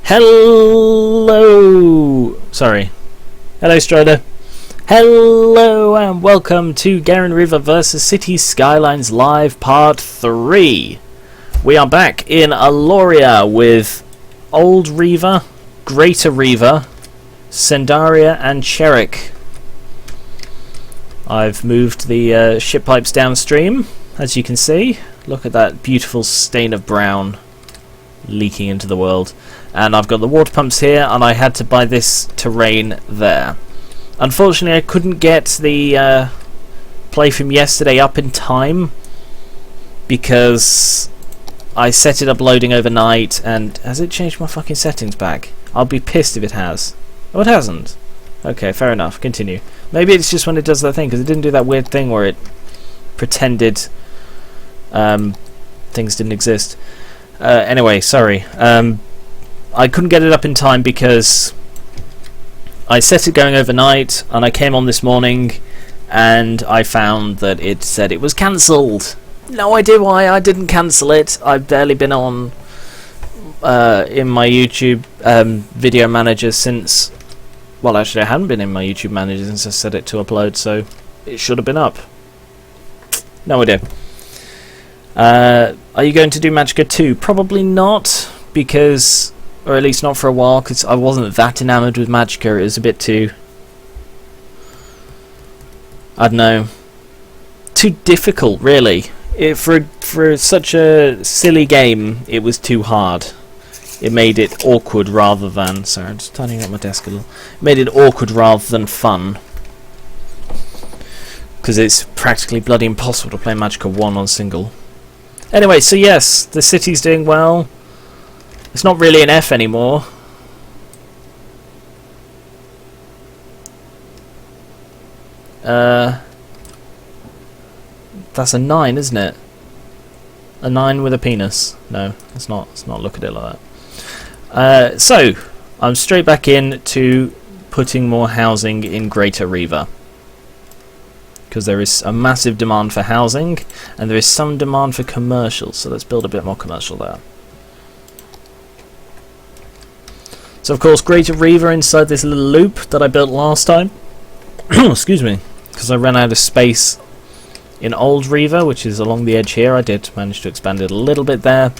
Hello! Sorry. Hello, Strider. Hello and welcome to Gar1onriva vs City Skylines Live Part 3. We are back in Aloria with Old Riva, Greater Riva, Sendaria and Cherik. I've moved the ship pipes downstream, as you can see. Look at that beautiful stain of brown leaking into the world. And I've got the water pumps here, and I had to buy this terrain there. Unfortunately, I couldn't get the play from yesterday up in time because I set it up loading overnight, and has it changed my fucking settings back? I'll be pissed if it has. Oh, it hasn't. Okay, fair enough. Continue. Maybe it's just when it does that thing, because it didn't do that weird thing where it pretended things didn't exist. Anyway, sorry. I couldn't get it up in time because I set it going overnight, and I came on this morning and I found that it said it was cancelled. No idea why I didn't cancel it. I've barely been on in my YouTube video manager since... Well, actually I hadn't been in my YouTube manager since I set it to upload, so it should have been up. No idea. Are you going to do Magicka 2? Probably not, because... Or at least not for a while, because I wasn't that enamoured with Magicka. It was a bit too... I don't know. Too difficult, really. For such a silly game, it was too hard. It made it awkward rather than... Sorry, I'm just tidying up my desk a little. It made it awkward rather than fun. Because it's practically bloody impossible to play Magicka 1 on single. Anyway, so yes, the city's doing well. It's not really an F anymore. That's a 9, isn't it? A 9 with a penis. No, let's not look at it like that. So, I'm straight back in to putting more housing in Greater Riva. Because there is a massive demand for housing, and there is some demand for commercial, so let's build a bit more commercial there. So of course Greater Riva inside this little loop that I built last time. Excuse me, because I ran out of space in Old Riva, which is along the edge here. I did manage to expand it a little bit there,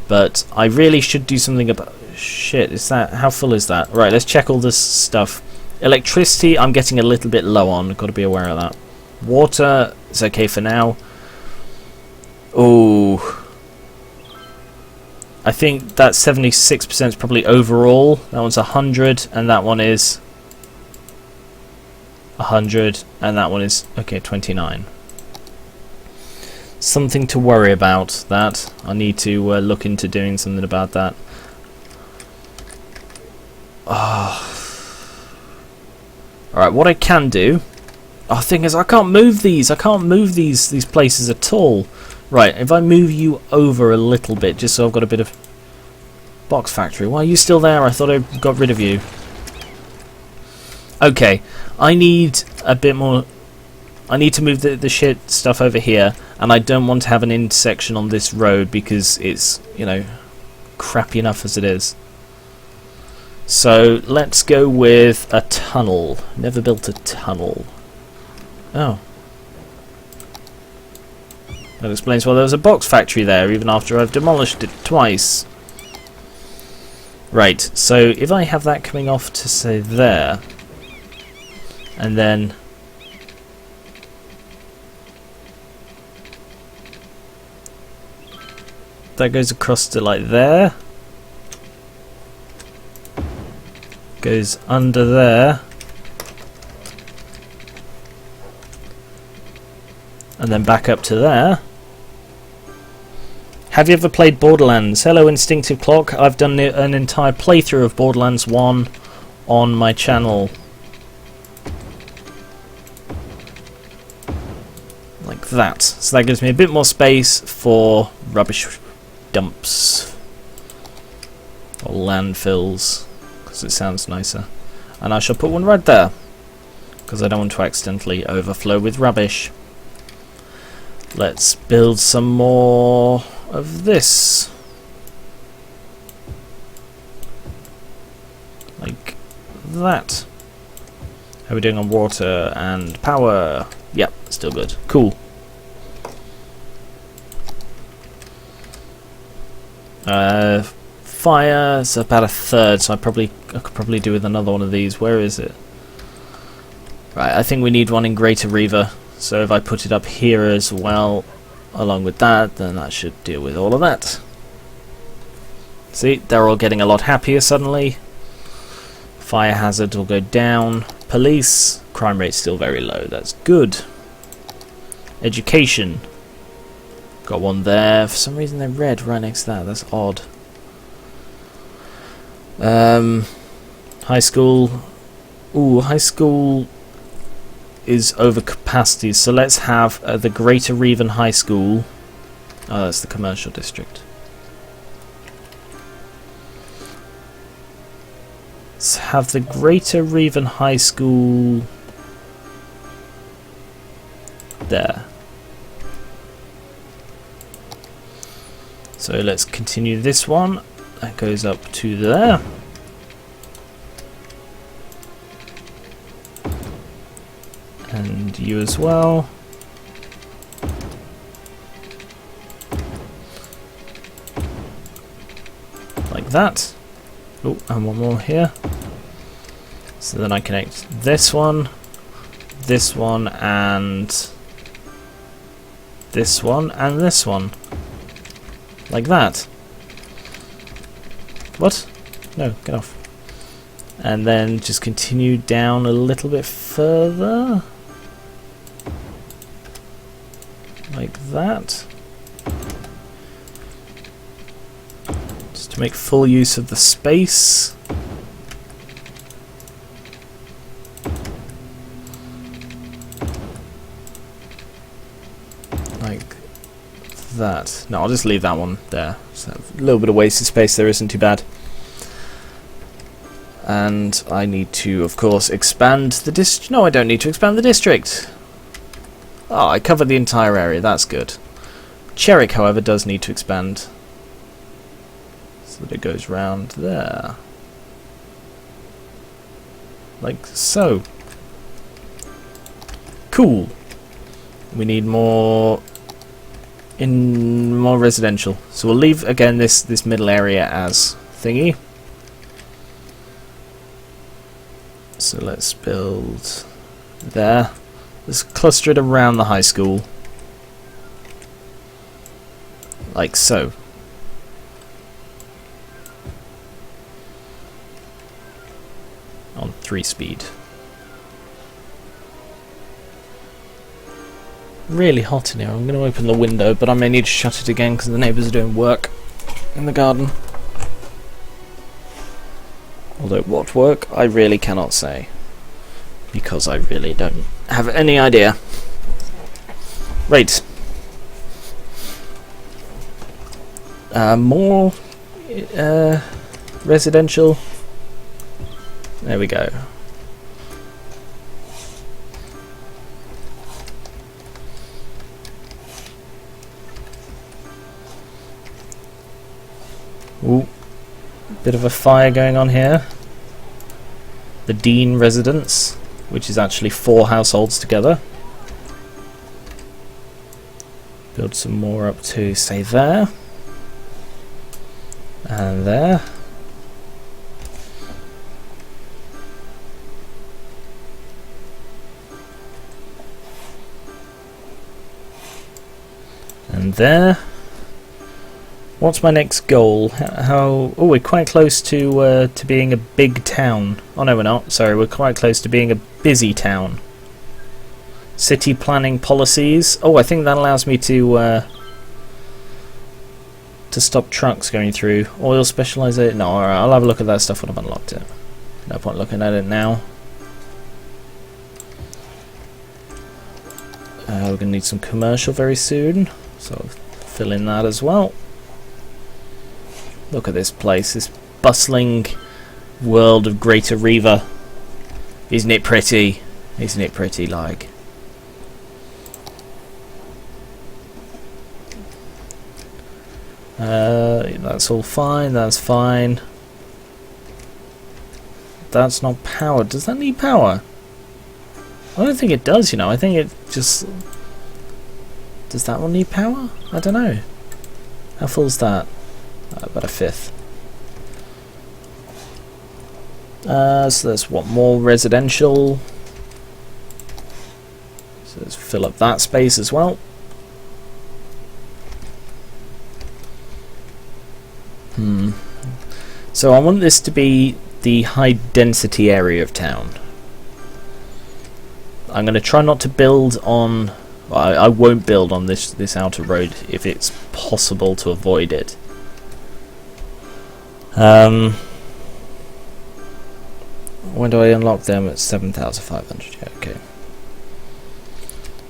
but I really should do something about... Shit, is that... How full is that? Right, let's check all this stuff. Electricity I'm getting a little bit low on, got to be aware of that. Water is okay for now. Oh, I think that 76% is probably overall. That one's 100, and that one is 100, and that one is, okay, 29. Something to worry about, that. I need to look into doing something about that. Alright, what I can do... Oh, thing is, I can't move these. I can't move these places at all. Right, if I move you over a little bit, just so I've got a bit of... Box factory, why are you still there? I thought I got rid of you. Okay, I need a bit more... I need to move the shit stuff over here, and I don't want to have an intersection on this road because it's, you know, crappy enough as it is. So, let's go with a tunnel. Never built a tunnel. Oh. That explains why there was a box factory there, even after I've demolished it twice. Right, so if I have that coming off to, say, there, and then... That goes across to, like, there. Goes under there. And then back up to there. Have you ever played Borderlands? Hello, Instinctive Clock. I've done an entire playthrough of Borderlands 1 on my channel. Like that. So that gives me a bit more space for rubbish dumps. Or landfills, because it sounds nicer. And I shall put one right there, because I don't want to accidentally overflow with rubbish. Let's build some more of this. like that. How are we doing on water and power? Yep, still good. Cool. Fire is about a third, so I could probably do with another one of these. Where is it? Right, I think we need one in Gar1onriva. So if I put it up here as well, along with that, then that should deal with all of that. See, they're all getting a lot happier suddenly. Fire hazard will go down. Police, crime rate's still very low. That's good. Education. Got one there. For some reason they're red right next to that. That's odd. High school. Ooh, high school is over capacity. So let's have the Gar1onriva High School. Oh, that's the commercial district. Let's have the Gar1onriva High School there. So let's continue this one. That goes up to there. And you as well. Like that. Oh, and one more here. So then I connect this one, and this one, and this one. Like that. What? No, get off. And then just continue down a little bit further. Like that. Just to make full use of the space. Like that. No, I'll just leave that one there. So a little bit of wasted space there isn't too bad. And I need to, of course, expand the district. No, I don't need to expand the district. Oh, I covered the entire area. That's good. Cherrick, however, does need to expand. So that it goes round there. Like so. Cool. We need more residential. So we'll leave again this middle area as thingy. So let's build there. Let's cluster it around the high school. Like so. On 3 speed. Really hot in here. I'm going to open the window, but I may need to shut it again because the neighbours are doing work in the garden. Although what work, I really cannot say. Because I really don't have any idea. Right. More residential. There we go. Ooh, bit of a fire going on here. The Dean residence, which is actually 4 households together. Build some more up to, say, there. And there. And there. What's my next goal? How? Oh, we're quite close to being a big town. Oh no, we're not. Sorry, we're quite close to being a busy town. City planning policies. Oh, I think that allows me to stop trucks going through. Oil specialization. No, alright, I'll have a look at that stuff when I've unlocked it. No point looking at it now. We're gonna need some commercial very soon, so fill in that as well. Look at this place, this bustling world of Gar1onriva. Isn't it pretty? Isn't it pretty, like? That's all fine, that's fine. that's not powered. Does that need power? I don't think it does, you know. I think it just... Does that one need power? I don't know. How full's that? About a fifth. So there's what, more residential. So let's fill up that space as well. So I want this to be the high density area of town. I'm going to try not to build on... Well, I won't build on this outer road if it's possible to avoid it. When do I unlock them? At 7,500. Yeah, okay.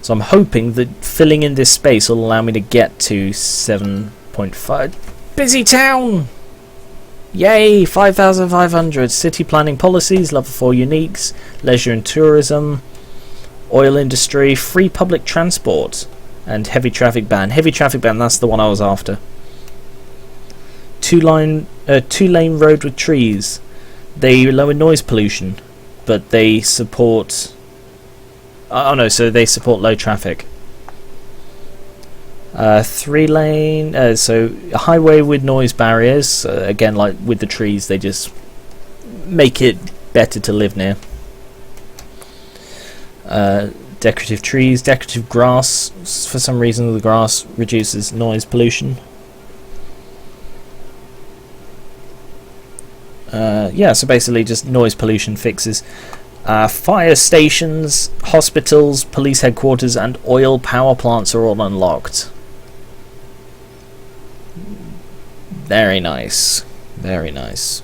So I'm hoping that filling in this space will allow me to get to 7.5. Busy town! Yay! 5,500. City planning policies, level 4 uniques, leisure and tourism, oil industry, free public transport, and heavy traffic ban. Heavy traffic ban, that's the one I was after. Two-lane road with trees. They lower noise pollution, but they support... Oh no, so they support low traffic. 3-lane, so a highway with noise barriers. Again, like with the trees, they just make it better to live near. Decorative trees, decorative grass. For some reason, the grass reduces noise pollution. Yeah, so basically just noise pollution fixes. Fire stations, hospitals, police headquarters, and oil power plants are all unlocked. Very nice. Very nice.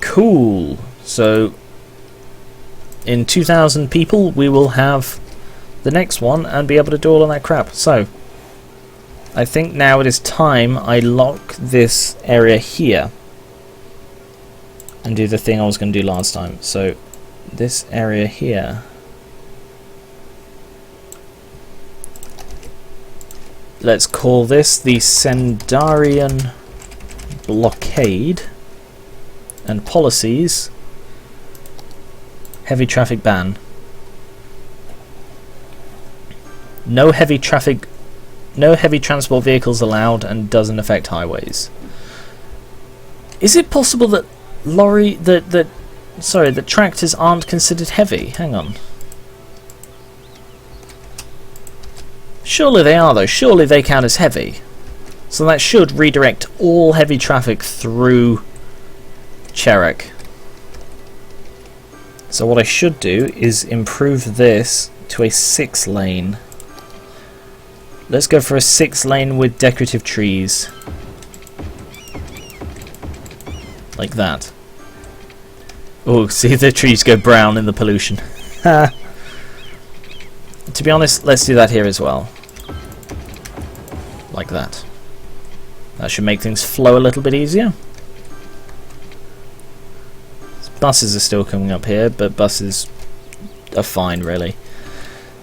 Cool. So, in 2,000 people, we will have the next one and be able to do all of that crap. So, I think now it is time I lock this area here and do the thing I was going to do last time. So this area here, let's call this the Sendarian blockade, and policies, heavy traffic ban. No heavy transport vehicles allowed, and doesn't affect highways. Is it possible that that tractors aren't considered heavy? Hang on. Surely they are, though. Surely they count as heavy. So that should redirect all heavy traffic through Cherok. So what I should do is improve this to a 6-lane. Let's go for a 6-lane with decorative trees. Like that. Oh, see, the trees go brown in the pollution. To be honest, let's do that here as well. Like that. That should make things flow a little bit easier. Buses are still coming up here, but buses are fine, really.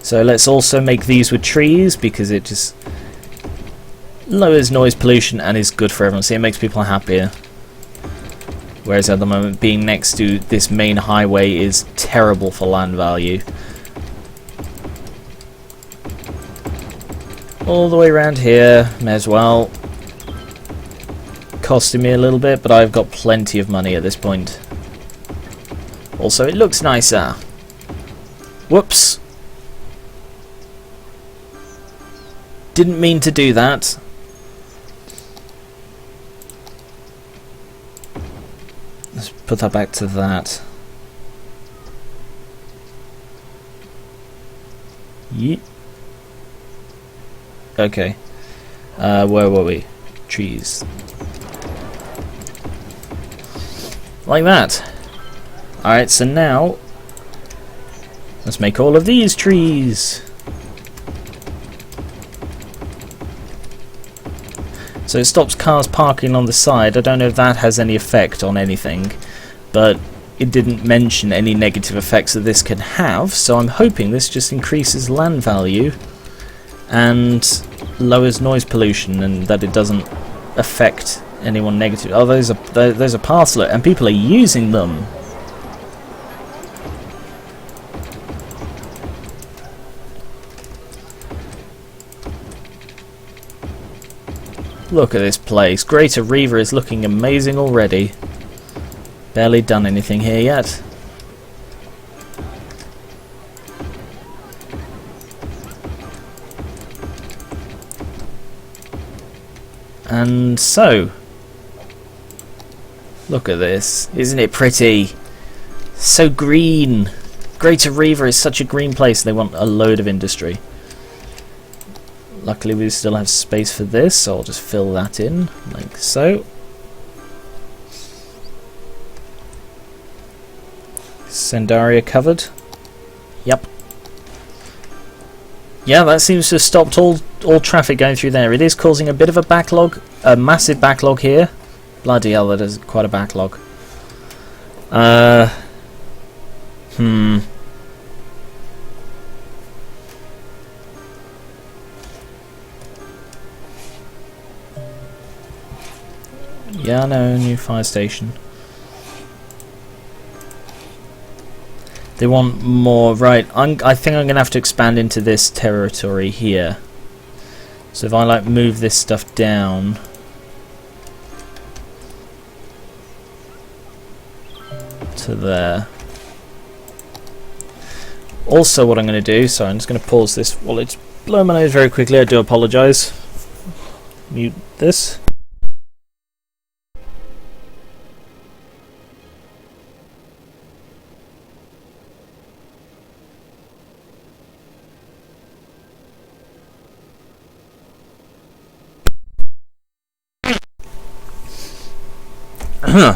So let's also make these with trees, because it just lowers noise pollution and is good for everyone. See, it makes people happier. Whereas at the moment, being next to this main highway is terrible for land value. All the way around here, may as well. Costing me a little bit, but I've got plenty of money at this point. Also, it looks nicer. Whoops. Didn't mean to do that. Let's put that back to that. Yeet. Okay. Where were we? Trees. Like that. Alright, so now let's make all of these trees. So it stops cars parking on the side. I don't know if that has any effect on anything, but it didn't mention any negative effects that this can have, so I'm hoping this just increases land value and lowers noise pollution, and that it doesn't affect anyone negative. Oh, those are paths, and people are using them. Look at this place. Gar1onriva is looking amazing already. Barely done anything here yet. And so, look at this. Isn't it pretty? So green. Gar1onriva is such a green place. They want a load of industry. Luckily we still have space for this, so I'll just fill that in, like so. Sendaria covered. Yep. Yeah, that seems to have stopped all traffic going through there. It is causing a bit of a backlog, a massive backlog here. Bloody hell, that is quite a backlog. Yeah, no, new fire station. They want more, right? I think I'm gonna have to expand into this territory here. So if I like move this stuff down to there. Also, what I'm gonna do, sorry, I'm just gonna pause this while it's blowing my nose very quickly. I do apologise. Mute this.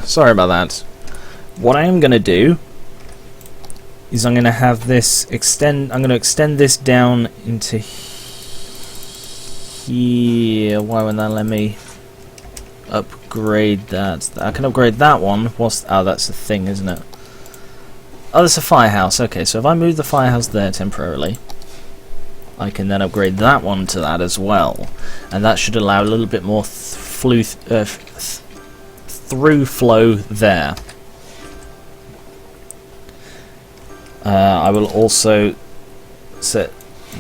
Sorry about that. What I am going to do is I'm going to have this extend. I'm going to extend this down into here. Why won't that let me upgrade that? I can upgrade that one. Oh, that's the thing, isn't it? Oh, that's a firehouse. Okay, so if I move the firehouse there temporarily, I can then upgrade that one to that as well, and that should allow a little bit more through flow there. I will also set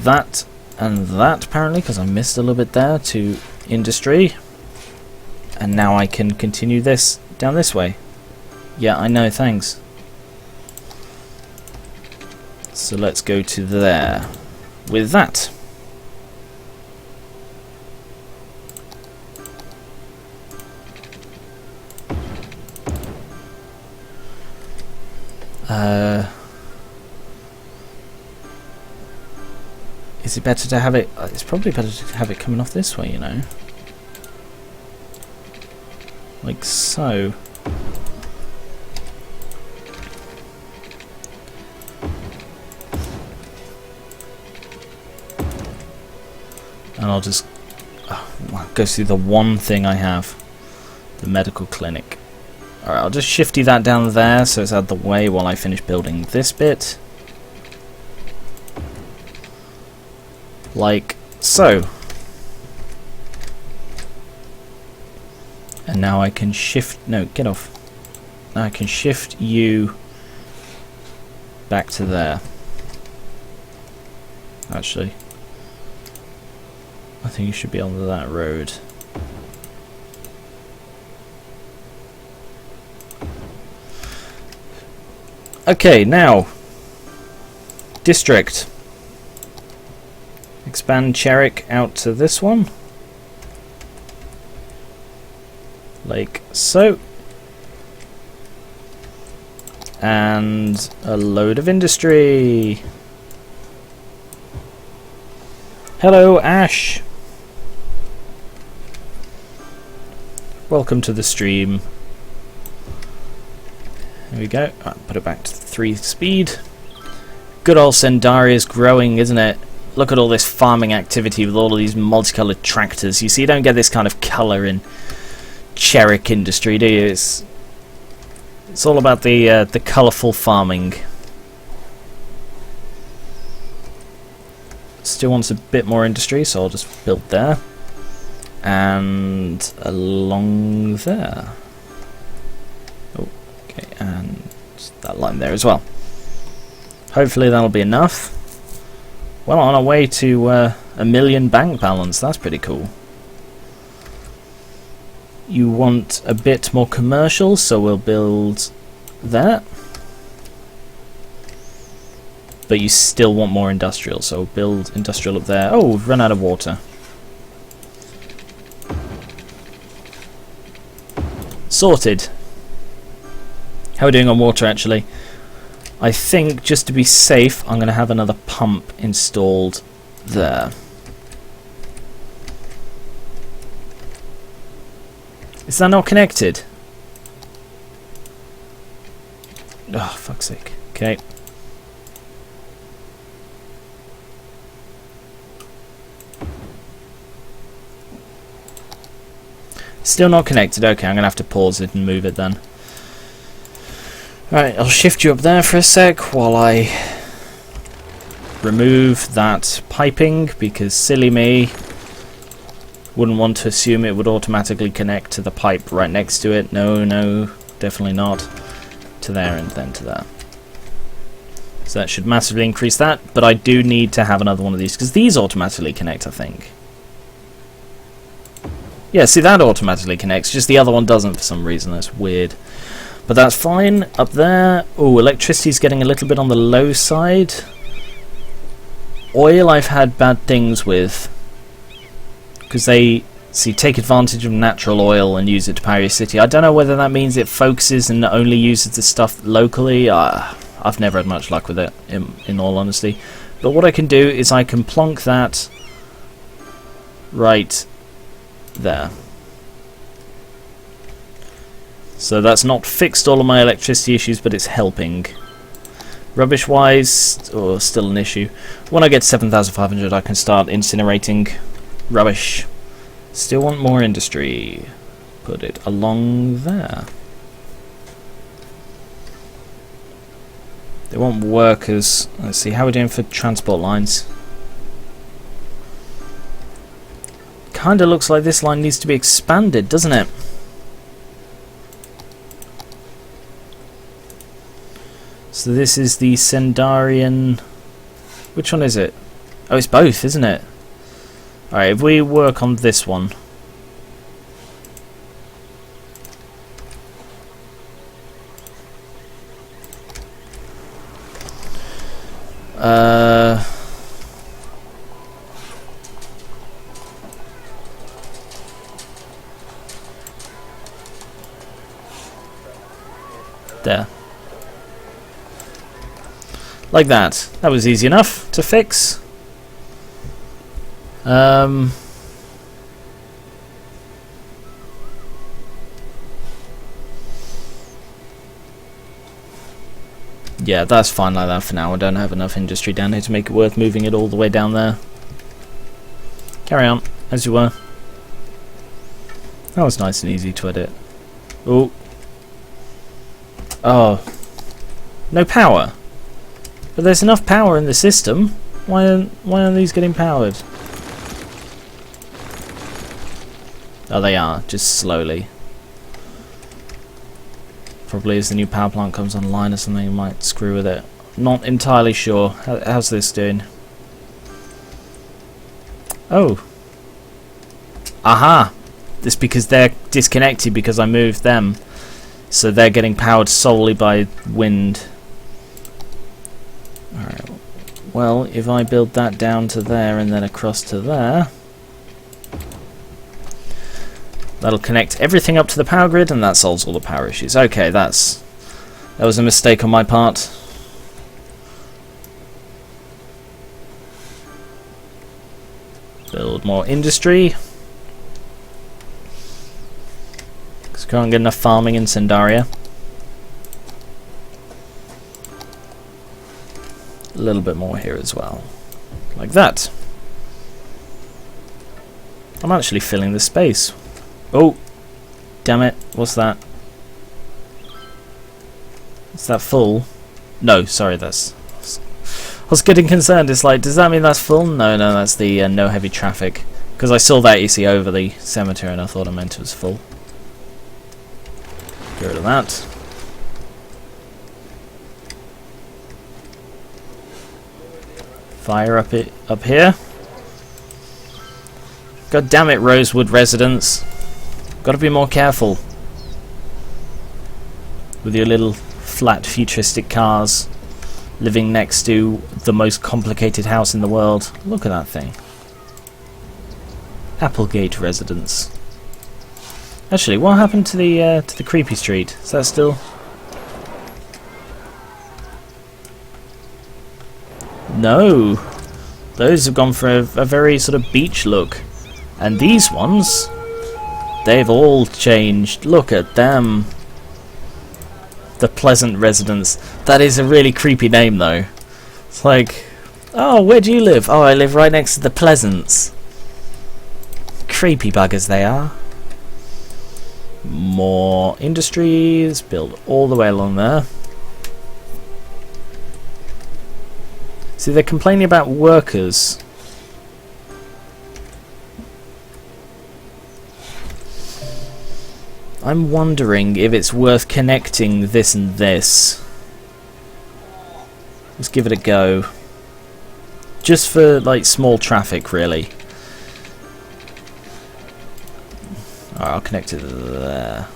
that and that, apparently, because I missed a little bit there, to industry. And now I can continue this down this way. Yeah, I know, thanks. So let's go to there with that. Is it better to have it? It's probably better to have it coming off this way, you know, like so. And I'll just go through the one thing I have, the medical clinic. Alright, I'll just shifty that down there so it's out of the way while I finish building this bit. Like so. And now I can shift... No, get off. Now I can shift you back to there. Actually, I think you should be on that road. Okay, now district. Expand Cherik out to this one. Like so. And a load of industry. Hello, Ash. Welcome to the stream. There we go. I'll put it back to 3 speed. Good old Sendaria is growing, isn't it? Look at all this farming activity with all of these multicolored tractors. You see, you don't get this kind of colour in Cherik industry, do you? It's all about the colourful farming. Still wants a bit more industry, so I'll just build there. and along there. Oh, okay, and that line there as well. Hopefully that'll be enough. Well, on our way to a million bank balance. That's pretty cool. You want a bit more commercial, so we'll build that. But you still want more industrial, so build industrial up there. Oh, we've run out of water. Sorted. How are we doing on water, actually? I think, just to be safe, I'm going to have another pump installed there. Is that not connected? Oh, fuck's sake. Okay. Still not connected. Okay, I'm going to have to pause it and move it then. Right, I'll shift you up there for a sec while I remove that piping, because silly me wouldn't want to assume it would automatically connect to the pipe right next to it. No, no, definitely not. To there and then to there. So that should massively increase that, but I do need to have another one of these, because these automatically connect, I think. Yeah, see, that automatically connects, just the other one doesn't for some reason. That's weird. But that's fine. Up there, oh, electricity's getting a little bit on the low side. Oil I've had bad things with, because they take advantage of natural oil and use it to power your city. I don't know whether that means it focuses and only uses the stuff locally. I've never had much luck with it, in all honesty. But what I can do is I can plonk that right there. So that's not fixed all of my electricity issues, but it's helping. Rubbish wise, still an issue. When I get 7,500 I can start incinerating rubbish. Still want more industry. Put it along there. They want workers. Let's see, how are we doing for transport lines? Kinda looks like this line needs to be expanded, doesn't it? So this is the Sendarian. Which one is it? Oh, it's both, isn't it? Alright, if we work on this one. There. Like that. That was easy enough to fix. Yeah, that's fine like that for now. I don't have enough industry down here to make it worth moving it all the way down there. Carry on, as you were. That was nice and easy to edit. Oh. Oh. No power. But there's enough power in the system. Why aren't these getting powered? Oh, they are, just slowly. Probably as the new power plant comes online or something, you might screw with it. Not entirely sure. How's this doing? Oh. Aha! This because they're disconnected because I moved them. So they're getting powered solely by wind. Alright. Well, if I build that down to there and then across to there, that'll connect everything up to the power grid, and that solves all the power issues. Okay, that was a mistake on my part. Build more industry. Because we can't get enough farming in Sendaria. A little bit more here as well. Like that. I'm actually filling the space. Oh, damn it! What's that? Is that full? No, sorry, that's. I was getting concerned. It's like, does that mean that's full? No, no, that's the no heavy traffic Because I saw that, you see, over the cemetery, and I thought I meant it was full. Get rid of that. Fire up here. God damn it, Rosewood residents. Got to be more careful with your little flat futuristic cars living next to the most complicated house in the world. Look at that thing. Applegate residence. Actually, what happened to the creepy street? Is that still? No, those have gone for a very sort of beach look, and these ones, they've all changed. Look at them. The Pleasant Residence. That is a really creepy name, though. It's like, oh, where do you live? Oh, I live right next to the Pleasants. Creepy buggers they are. More industries built all the way along there. See, they're complaining about workers. I'm wondering if it's worth connecting this and this. Let's give it a go. Just for, like, small traffic, really. Alright, I'll connect it there.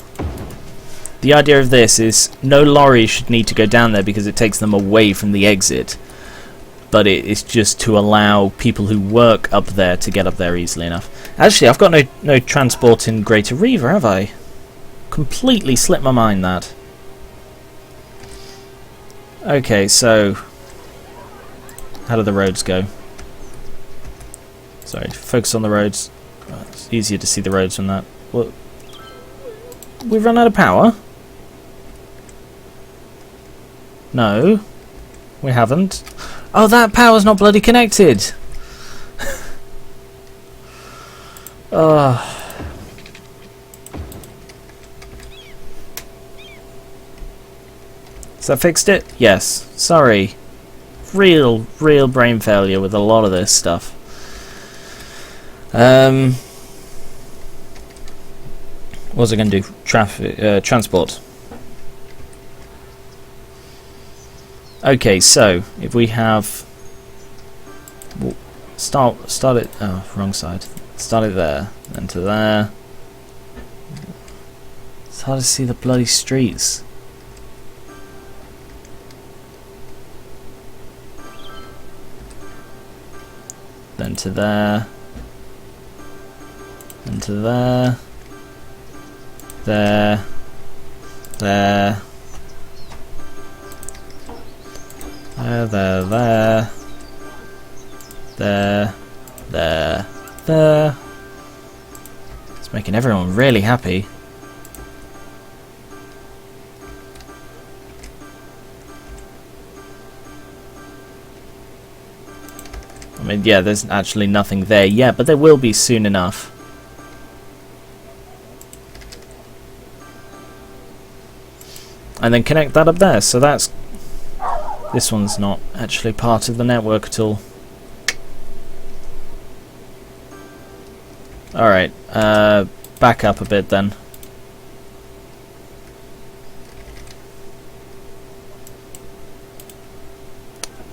The idea of this is no lorries should need to go down there because it takes them away from the exit. But it's just to allow people who work up there to get up there easily enough. Actually, I've got no transport in Gar1onriva, have I? Completely slipped my mind that. Okay, so how do the roads go? Sorry, focus on the roads. Oh, it's easier to see the roads from that. Well, we've run out of power? No, we haven't. Oh, that power's not bloody connected. Oh. Has that fixed it? Yes. Sorry. Real brain failure with a lot of this stuff. What was I going to do? Transport. Okay, so if we have start it. Oh, wrong side. Start it there, then to there. It's hard to see the bloody streets. Then to there. Then to there. There. There. There. It's making everyone really happy. I mean, yeah, there's actually nothing there yet, but there will be soon enough. And then connect that up there, so that's... This one's not actually part of the network at all. Alright, back up a bit then.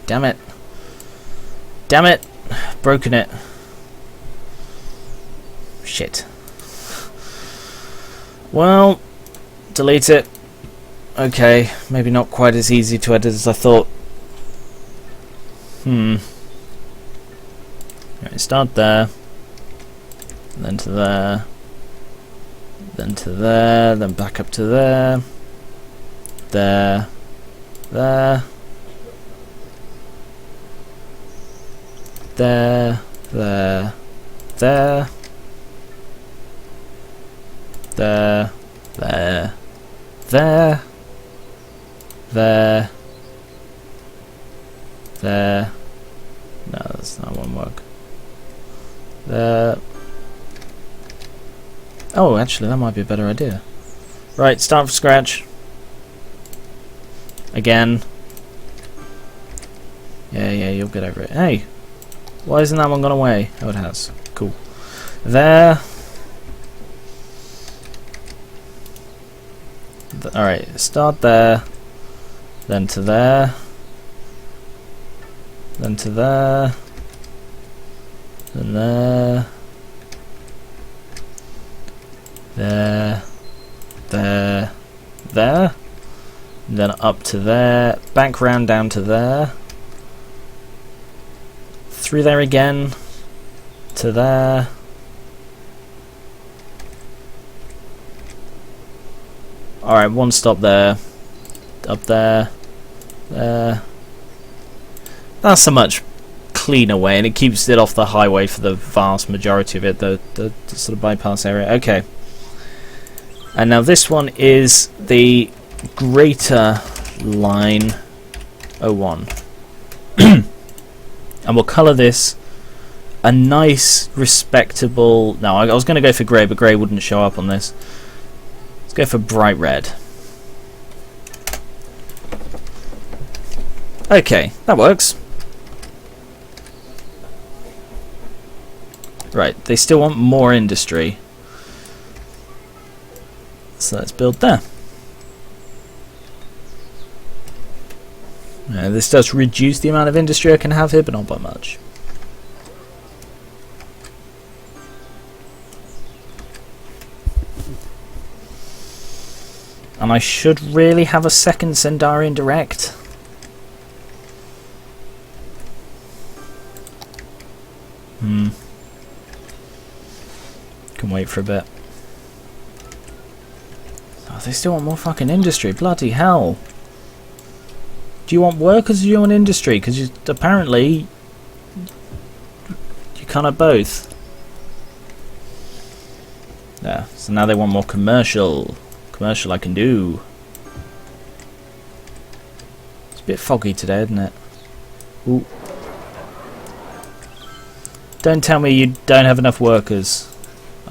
Damn it. Damn it! Broken it. Shit. Well, delete it. Okay, maybe not quite as easy to edit as I thought. Right, start there. Then to there. Then to there. Then back up to there. There. There. There. There. There. There. There. There. There. There. No, that's not one work. There. Oh, actually, that might be a better idea. Right, start from scratch. Again. Yeah, you'll get over it. Hey! Why isn't that one gone away? Oh, it has. Cool. there. Alright, start there, then to there, then to there, and there, there, there, there, and then up to there, back round down to there, through there again, to there, alright, one stop there, up there, there. That's a much cleaner way, and it keeps it off the highway for the vast majority of it, the sort of bypass area. Okay. And now this one is the Greater Line 01. And we'll colour this a nice, respectable... No, I was going to go for grey, but grey wouldn't show up on this. Let's go for bright red. Okay, that works. Right, they still want more industry. So let's build there. Now, this does reduce the amount of industry I can have here, but not by much. And I should really have a second Sendarian direct. Can wait for a bit. Oh, they still want more fucking industry. Bloody hell. Do you want workers or do you want industry? Because apparently you can't have both. Yeah, so now they want more commercial. Commercial I can do. It's a bit foggy today, isn't it? Ooh. Don't tell me you don't have enough workers.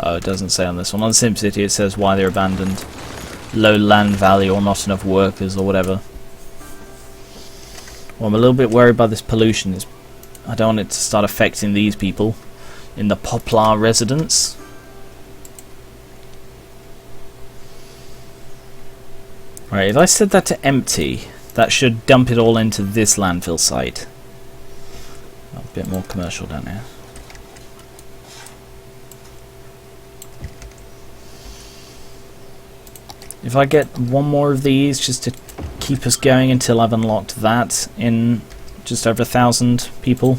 Oh, it doesn't say on this one. On SimCity it says why they're abandoned. Low land value or not enough workers or whatever. Well, I'm a little bit worried by this pollution. I don't want it to start affecting these people in the Poplar residence. Right, if I set that to empty, that should dump it all into this landfill site. A bit more commercial down here. If I get one more of these just to keep us going until I've unlocked that in just over 1,000 people.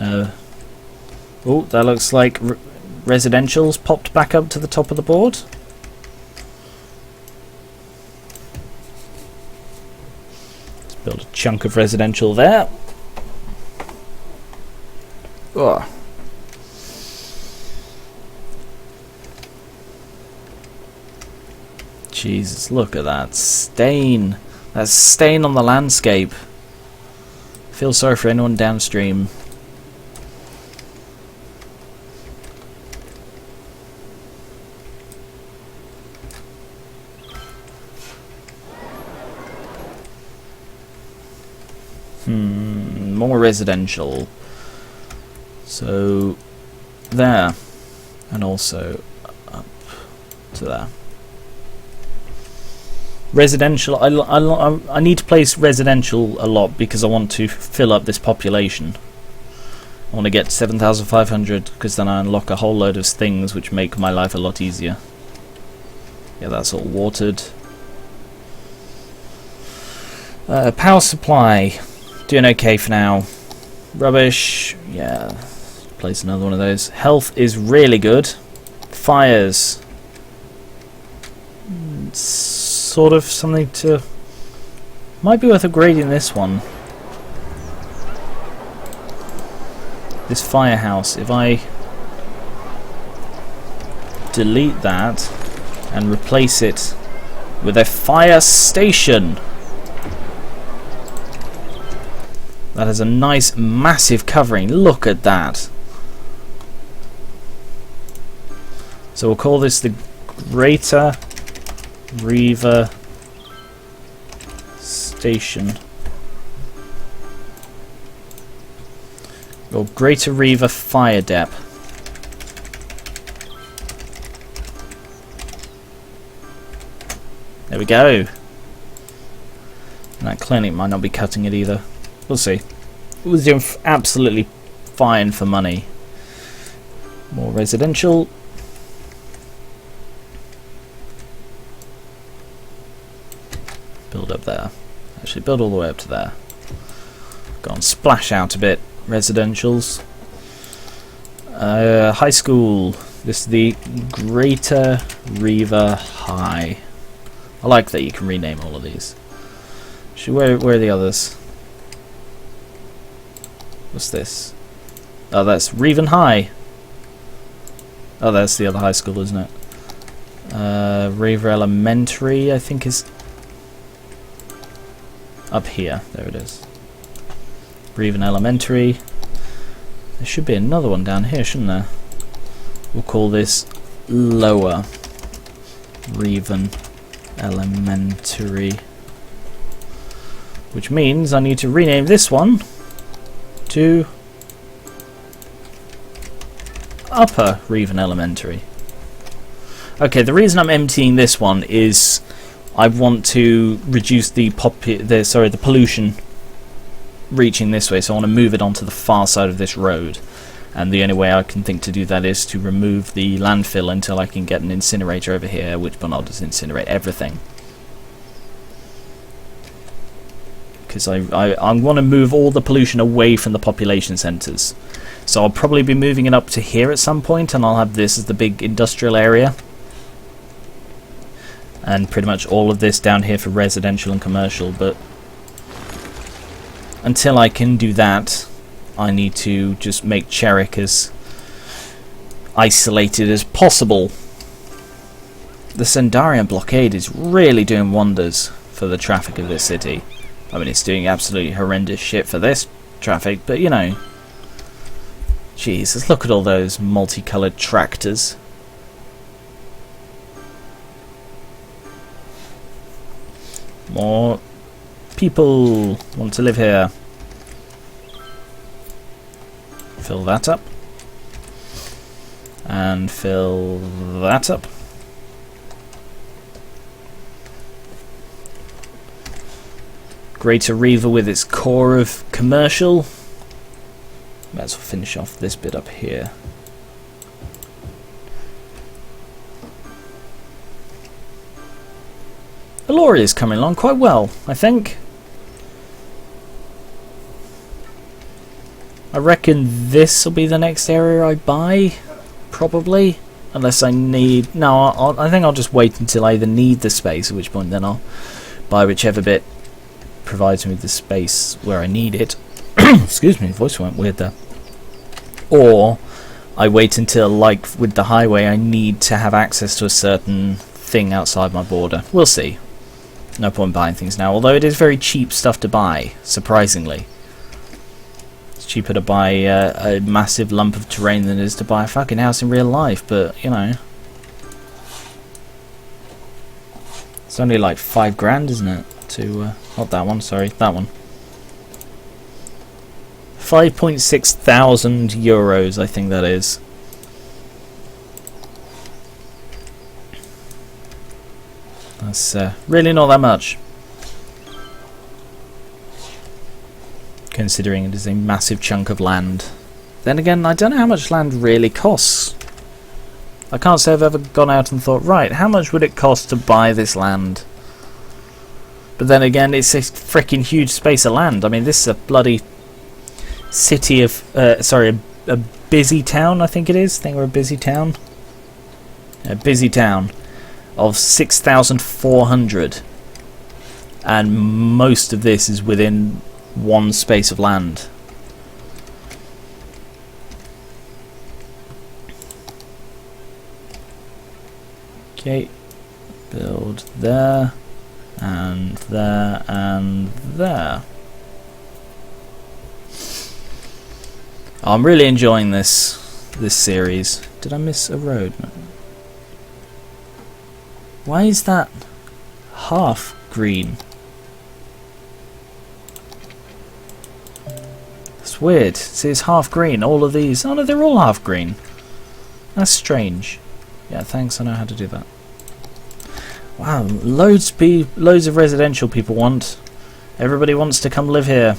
Oh, that looks like residential's popped back up to the top of the board. Let's build a chunk of residential there. Ugh. Jesus, look at that stain. That stain on the landscape. Feel sorry for anyone downstream. More residential. So, there. And also up to there. Residential, I need to place residential a lot because I want to fill up this population. I want to get 7,500 because then I unlock a whole load of things which make my life a lot easier. Yeah, that's all watered. Power supply, doing okay for now. Rubbish, yeah, place another one of those. Health is really good. Fires, sort of something to... Might be worth upgrading this one. This firehouse. If I delete that and replace it with a fire station. That has a nice massive covering. Look at that. So we'll call this the Gar1onriva Station. Or Gar1onriva fire depth. There we go. And that clinic might not be cutting it either. We'll see. It was doing absolutely fine for money. More residential. Build up there. Actually, build all the way up to there. Go on, splash out a bit. Residentials. High school. This is the Gar1onriva High. I like that you can rename all of these. Where are the others? What's this? Oh, that's Revan High. Oh, that's the other high school, isn't it? Riva Elementary, I think, is up here. There it is. Revan Elementary. There should be another one down here, shouldn't there? We'll call this Lower Revan Elementary. Which means I need to rename this one to Upper Revan Elementary. Okay, the reason I'm emptying this one is I want to reduce the pollution reaching this way, so I want to move it onto the far side of this road. And the only way I can think to do that is to remove the landfill until I can get an incinerator over here, which one I'll just incinerate everything. Because I want to move all the pollution away from the population centres. So I'll probably be moving it up to here at some point, and I'll have this as the big industrial area. And pretty much all of this down here for residential and commercial, but until I can do that, I need to just make Cherrick as isolated as possible. The Sendarian blockade is really doing wonders for the traffic of this city. I mean, it's doing absolutely horrendous shit for this traffic, but you know. Jesus, look at all those multicoloured tractors. More people want to live here. Fill that up. And fill that up. Gar1onriva with its core of commercial. Might as well finish off this bit up here. Aloria is coming along quite well, I think. I reckon this will be the next area I buy, probably. Unless I need... No, I think I'll just wait until I either need the space, at which point then I'll buy whichever bit provides me with the space where I need it. Excuse me, voice went weird there. Or I wait until, like with the highway, I need to have access to a certain thing outside my border. We'll see. No point buying things now, although it is very cheap stuff to buy, surprisingly. It's cheaper to buy a massive lump of terrain than it is to buy a fucking house in real life, but, you know. It's only like 5 grand, isn't it? To, not that one, sorry, that one. 5.6 thousand euros, I think that is. That's really not that much, considering it is a massive chunk of land. Then again, I don't know how much land really costs. I can't say I've ever gone out and thought, right, how much would it cost to buy this land? But then again, it's a freaking huge space of land. I mean, this is a bloody city of, sorry, a busy town, I think it is. I think we're a busy town. A busy town of 6,400. And most of this is within one space of land. Okay, build there. And there, and there. I'm really enjoying this series. Did I miss a road? No. Why is that half green? That's That's weird. See, it's half green. All of these. Oh no, they're all half green. That's strange. Yeah, thanks. I know how to do that. Wow, loads of residential people want. Everybody wants to come live here.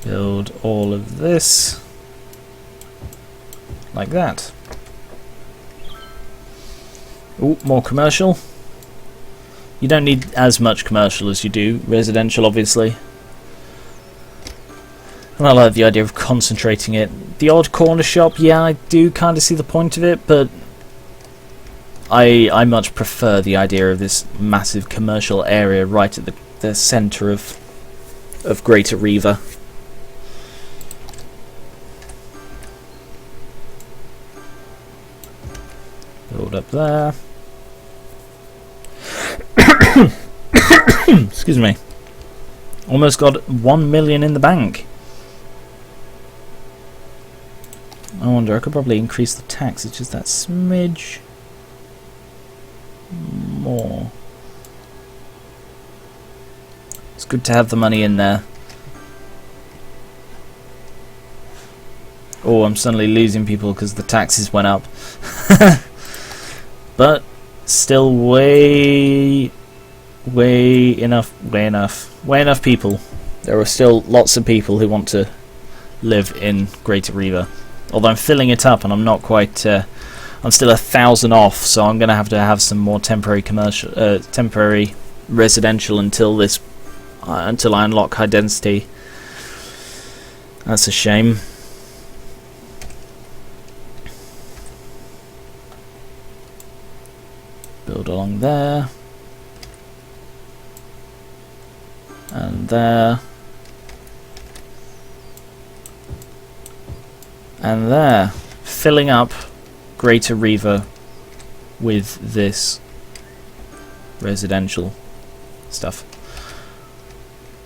Build all of this like that. Ooh, more commercial. You don't need as much commercial as you do residential, obviously. And I like the idea of concentrating it. The odd corner shop, yeah, I do kind of see the point of it, but I much prefer the idea of this massive commercial area right at the centre of Greater Riva. Build up there. Excuse me. Almost got 1 million in the bank. I wonder, I could probably increase the tax. It's just that smidge more. It's good to have the money in there. Oh, I'm suddenly losing people because the taxes went up. But still way enough people. There are still lots of people who want to live in Greater Riva. Although I'm filling it up and I'm not quite I'm still 1,000 off, so I'm going to have some more temporary temporary residential until I unlock high density. That's a shame. Build along there. And there. And there. Filling up Greater Riva with this residential stuff.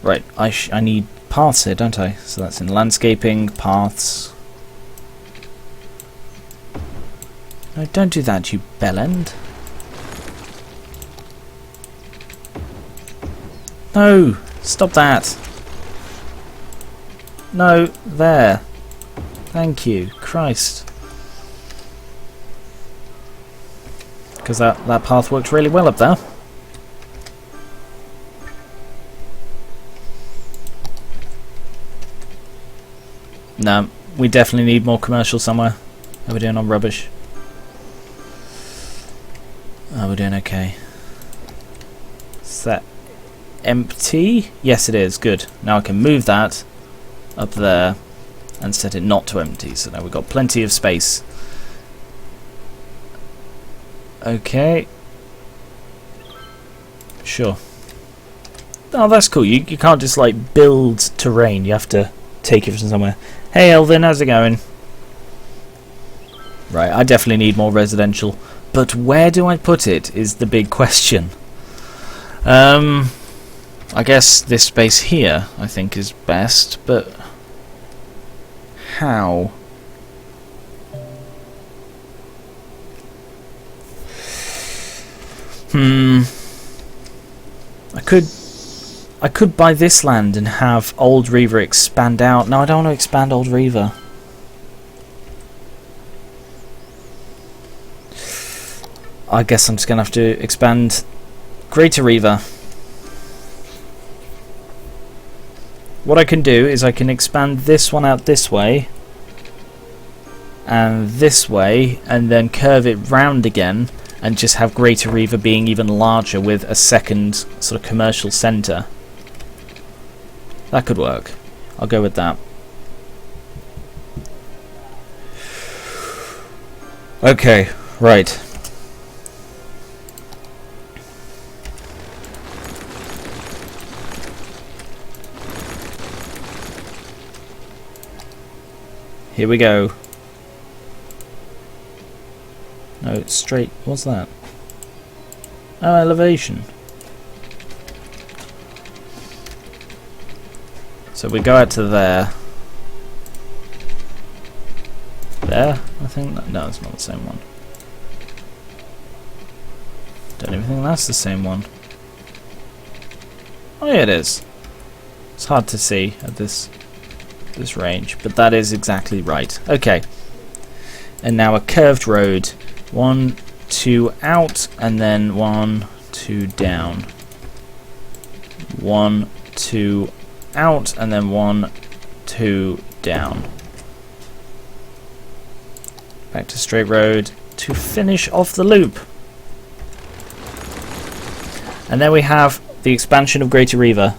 Right, I need paths here, don't I? So that's in landscaping, paths. No, don't do that, you bellend. No! Stop that! No, there. Thank you. Christ. Because that path worked really well up there. No, we definitely need more commercial somewhere. How are we doing on rubbish? Oh, we're doing okay. Is that empty? Yes, it is. Good. Now I can move that up there and set it not to empty. So now we've got plenty of space. Okay. Sure. Oh, that's cool. You can't just like build terrain. You have to take it from somewhere. Hey Elvin, how's it going? Right, I definitely need more residential. But where do I put it is the big question. I guess this space here I think is best, but how? I could buy this land and have Old Riva expand out. No, I don't want to expand Old Riva. I guess I'm just going to have to expand Greater Riva. What I can do is I can expand this one out this way and this way and then curve it round again and just have Greater Riva being even larger with a second sort of commercial centre. That could work. I'll go with that. Okay, right. Here we go. No, it's straight. What's that? Oh, elevation. So we go out to there. There, I think. No, it's not the same one. Don't even think that's the same one. Oh yeah, it is. It's hard to see at this range, but that is exactly right. Okay. And now a curved road. 1, 2 out, and then 1, 2 down. 1, 2 out, and then 1, 2 down. Back to straight road to finish off the loop. And then we have the expansion of Gar1onriva.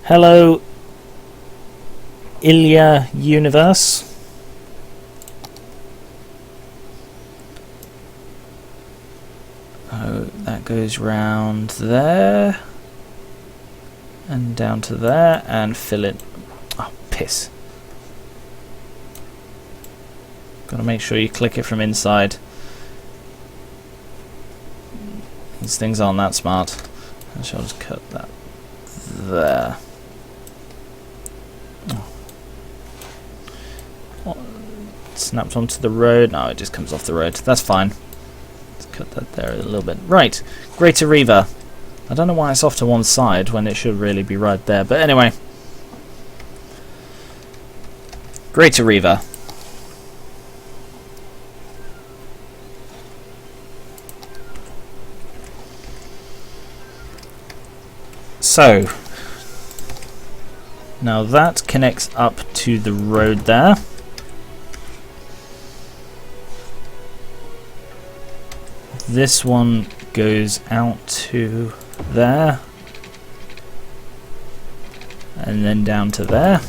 Hello, Aloria universe. Oh, that goes round there and down to there and fill it. Oh, piss. Gotta make sure you click it from inside. These things aren't that smart. I shall just cut that there. Oh. Snapped onto the road. No, it just comes off the road. That's fine. Let's cut that there a little bit. Right, Gar1onriva. I don't know why it's off to one side when it should really be right there. But anyway, Gar1onriva. So, now that connects up to the road there. This one goes out to there. And then down to there.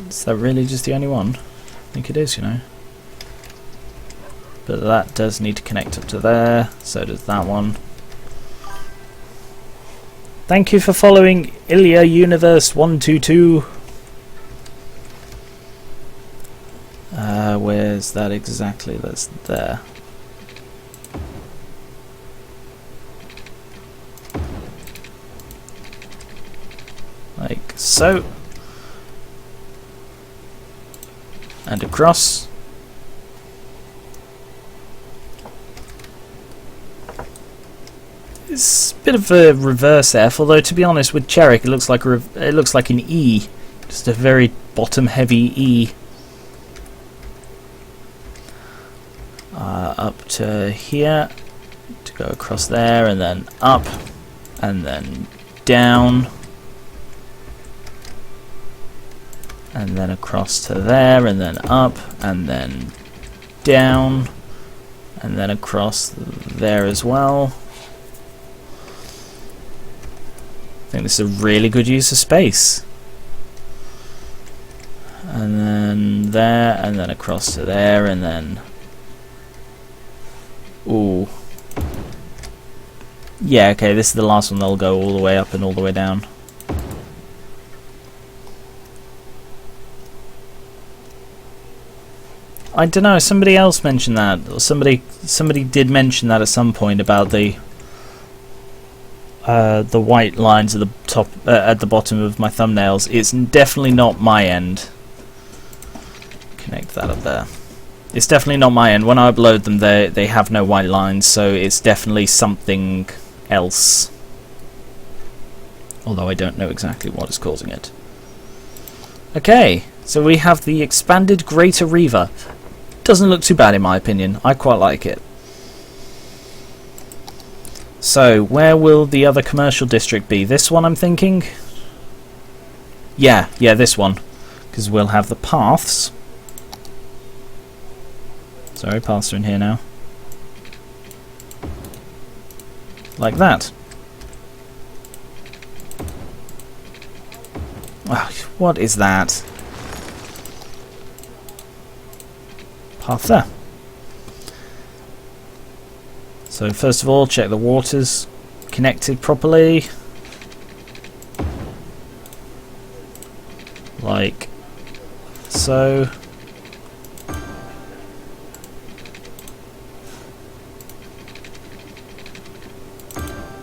Is that really just the only one? I think it is, you know. But that does need to connect up to there, so does that one. Thank you for following Aloria Universe 122. Where's that exactly? That's there. Like so. And across. It's a bit of a reverse F, although to be honest, with Cherrick it looks like an E, just a very bottom-heavy E. Up to here, to go across there, and then up, and then down, and then across to there, and then up, and then down, and then across there as well. I think this is a really good use of space. And then there, and then across to there, and then... Ooh. Yeah, okay, this is the last one that'll go all the way up and all the way down. I don't know, somebody else mentioned that. Or somebody did mention that at some point about the white lines at the top, at the bottom of my thumbnails. It's definitely not my end. Connect that up there. It's definitely not my end. When I upload them, they have no white lines, so it's definitely something else. Although I don't know exactly what is causing it. Okay, so we have the expanded Gar1onriva. Doesn't look too bad in my opinion. I quite like it. So, where will the other commercial district be? This one, I'm thinking? Yeah, this one. Because we'll have the paths. Sorry, paths are in here now. Like that. Oh, what is that? Path there. So first of all, check the water's connected properly. Like so.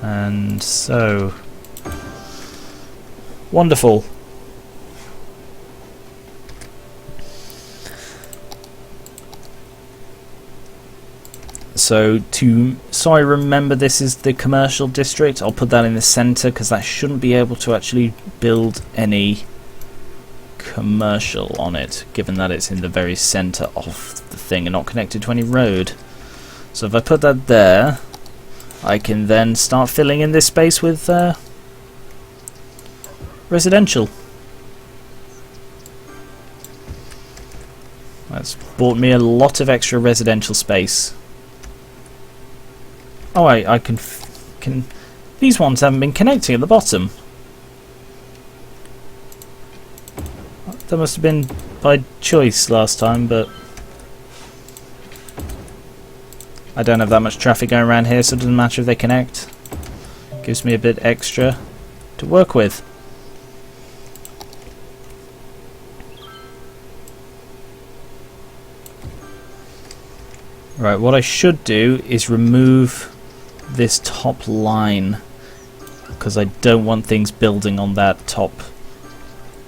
And so. Wonderful. So I remember this is the commercial district. I'll put that in the center because that shouldn't be able to actually build any commercial on it, given that it's in the very center of the thing and not connected to any road. So if I put that there, I can then start filling in this space with residential. That's bought me a lot of extra residential space. Oh, I can. These ones haven't been connecting at the bottom. That must have been by choice last time, but I don't have that much traffic going around here, so it doesn't matter if they connect. Gives me a bit extra to work with. Right, what I should do is remove this top line, because I don't want things building on that top,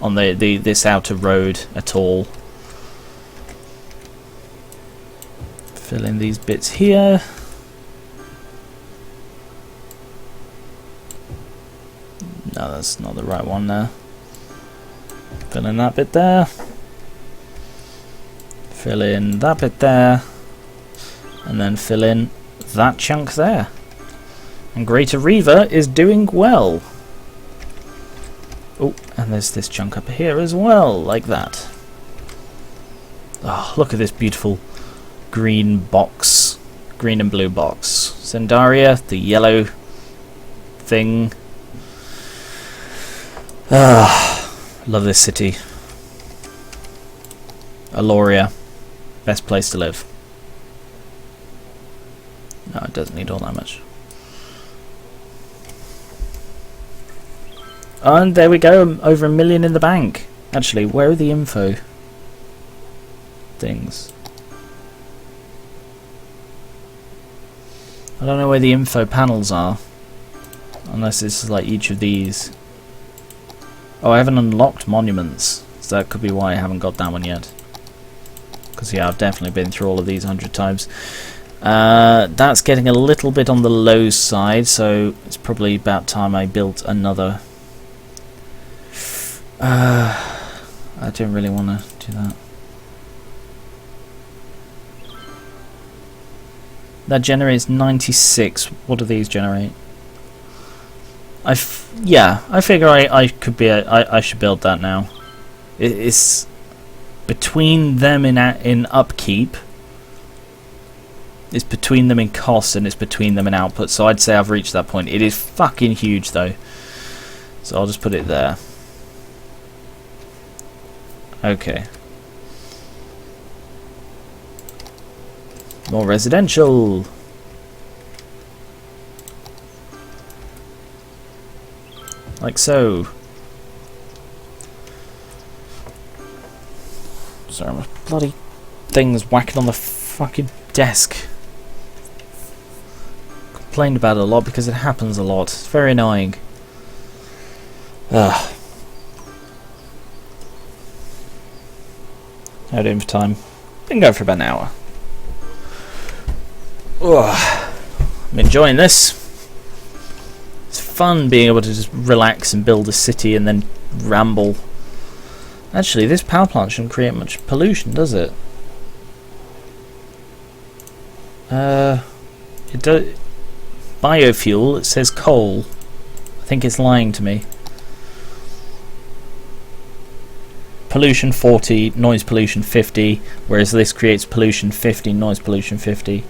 on this outer road at all. Fill in these bits here. No, that's not the right one there. Fill in that bit there. Fill in that bit there. And then fill in that chunk there. And Gar1onriva is doing well. Oh, and there's this chunk up here as well, like that. Oh, look at this beautiful green box. Green and blue box. Zendaria, the yellow thing. Ah, love this city. Aloria, best place to live. No, it doesn't need all that much. And there we go, over 1 million in the bank. Actually, where are the info things? I don't know where the info panels are. Unless it's like each of these. Oh, I haven't unlocked monuments. So that could be why I haven't got that one yet. Because yeah, I've definitely been through all of these 100 times. That's getting a little bit on the low side, so it's probably about time I built another. I don't really want to do that. That generates 96. What do these generate? Yeah, I figure I could be I should build that now. It's between them in upkeep. It's between them in cost, and it's between them in output. So I'd say I've reached that point. It is fucking huge though. So I'll just put it there. Okay. More residential. Like so. Sorry, my bloody thing's whacking on the fucking desk. Complained about it a lot because it happens a lot. It's very annoying. Ugh. How are we doing for time? Been going for about an hour. Ugh. I'm enjoying this. It's fun being able to just relax and build a city and then ramble. Actually, this power plant shouldn't create much pollution, does it? It does. Biofuel, it says coal. I think it's lying to me. Pollution 40, noise pollution 50, whereas this creates pollution 50, noise pollution 50.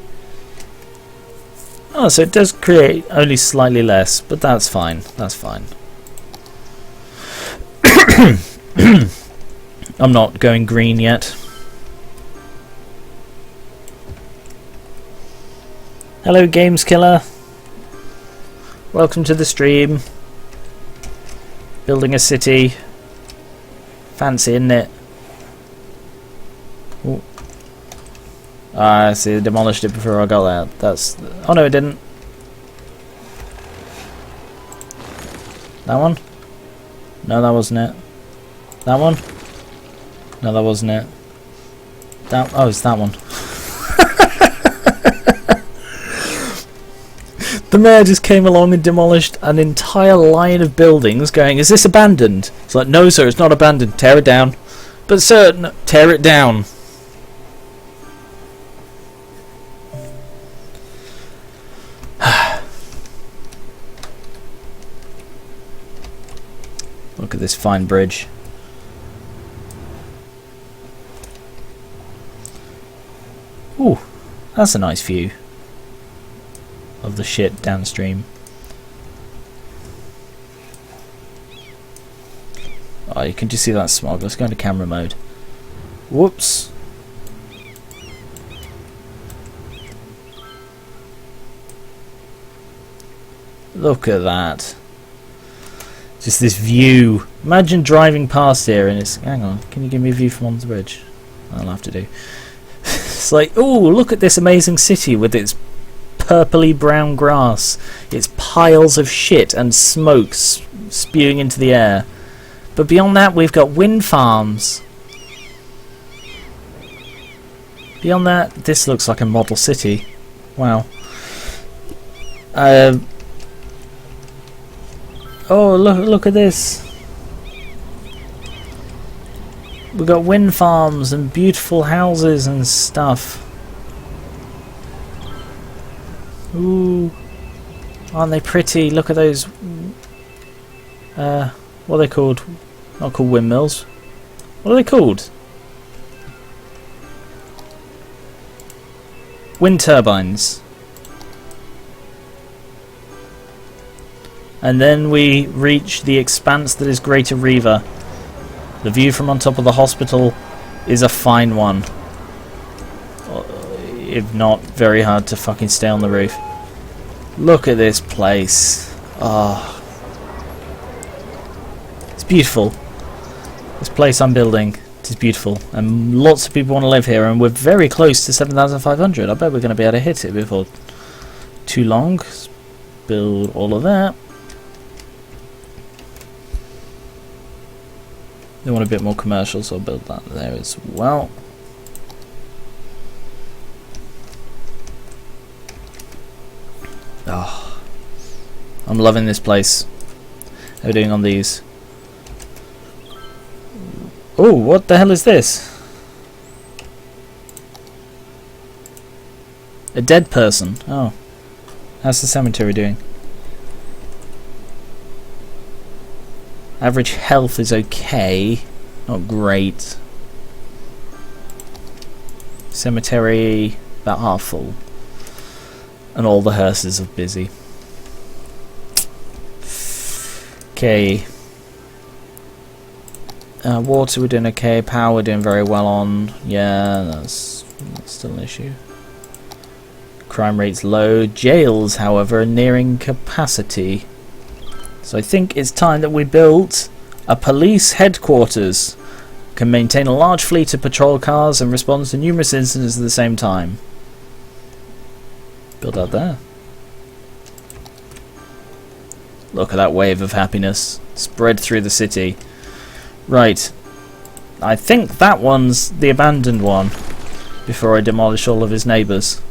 Oh, so it does create only slightly less, but that's fine. That's fine. I'm not going green yet. Hello, Games Killer. Welcome to the stream. Building a city. Fancy, isn't it? Ooh. I see, I demolished it before I got that. That's... Oh no, it didn't. That one? No, that wasn't it. That one? No, that wasn't it. That... Oh, it's that one. The mayor just came along and demolished an entire line of buildings going, is this abandoned? It's like, no sir, it's not abandoned, tear it down. But sir, no, tear it down. Look at this fine bridge. Ooh, that's a nice view of the shit downstream. Oh, you can just see that smog. Let's go into camera mode. Whoops. Look at that. Just this view. Imagine driving past here and it's... Hang on, can you give me a view from on the bridge? I'll have to do. It's like, oh, look at this amazing city with its purpley brown grass, its piles of shit and smoke spewing into the air. But beyond that, we've got wind farms. Beyond that, this looks like a model city. Wow. Oh, look at this. We've got wind farms and beautiful houses and stuff. Ooh, aren't they pretty? Look at those. What are they called? Not called windmills. What are they called? Wind turbines. And then we reach the expanse that is Gar1onriva. The view from on top of the hospital is a fine one. If not, very hard to fucking stay on the roof. Look at this place. Oh, it's beautiful. This place I'm building, it is beautiful, and lots of people want to live here, and we're very close to 7,500. I bet we're going to be able to hit it before too long. Let's build all of that. They want a bit more commercial, so I'll build that there as well. Oh, I'm loving this place. How are we doing on these? Oh, what the hell is this? A dead person. Oh. How's the cemetery doing? Average health is okay. Not great. Cemetery about half full. And all the hearses are busy. Okay. Water we're doing okay. Power we're doing very well on. Yeah, that's still an issue. Crime rate's low. Jails, however, are nearing capacity. So I think it's time that we built a police headquarters. Can maintain a large fleet of patrol cars and respond to numerous incidents at the same time. Build out there. Look at that wave of happiness spread through the city. Right. I think that one's the abandoned one. Before I demolish all of his neighbours.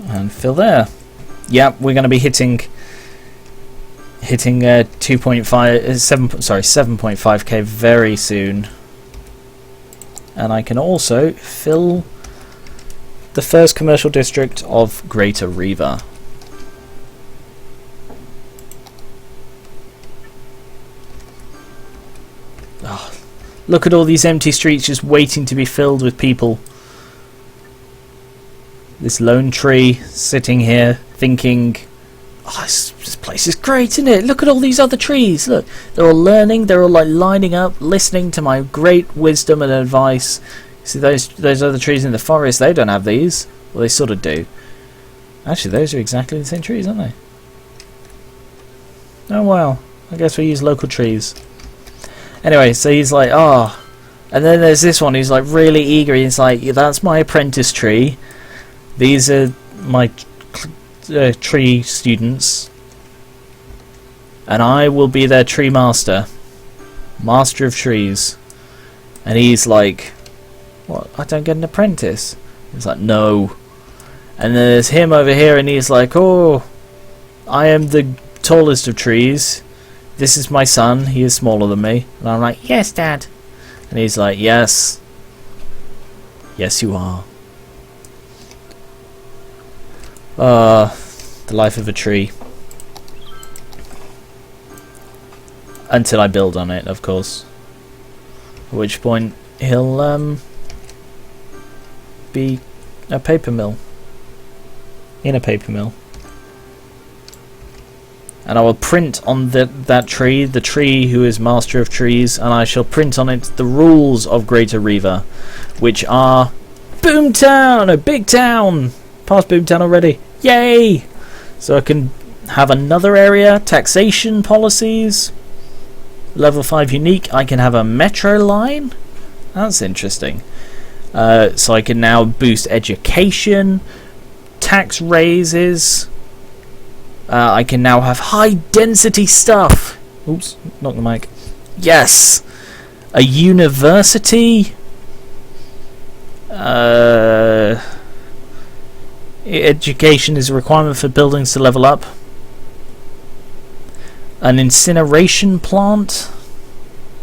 And fill there. Yep, we're going to be hitting 7.5k very soon. And I can also fill the first commercial district of Gar1onriva. Oh, look at all these empty streets just waiting to be filled with people. This lone tree sitting here thinking, oh, this place is great, isn't it? Look at all these other trees. Look, they're all learning. They're all like lining up, listening to my great wisdom and advice. See those other trees in the forest? They don't have these. Well, they sort of do. Actually, those are exactly the same trees, aren't they? Oh well. I guess we use local trees. Anyway, so he's like, oh. And then there's this one who's like really eager. He's like, yeah, that's my apprentice tree. These are my tree students. And I will be their tree master. Master of trees. And he's like, What? I don't get an apprentice? He's like, no. And then there's him over here, and he's like, oh, I am the tallest of trees. This is my son. He is smaller than me. And I'm like, yes, Dad. And he's like, yes. Yes, you are. The life of a tree. Until I build on it, of course. At which point he'll be a paper mill. In a paper mill. And I will print on that tree, the tree who is master of trees, and I shall print on it the rules of Gar1onriva, which are Boomtown, a big town. Past Boomtown already. Yay! So I can have another area, taxation policies, level 5 unique. I can have a metro line. That's interesting. So I can now boost education, tax raises. I can now have high density stuff. Oops, knocked the mic. Yes! A university. Education is a requirement for buildings to level up. An incineration plant,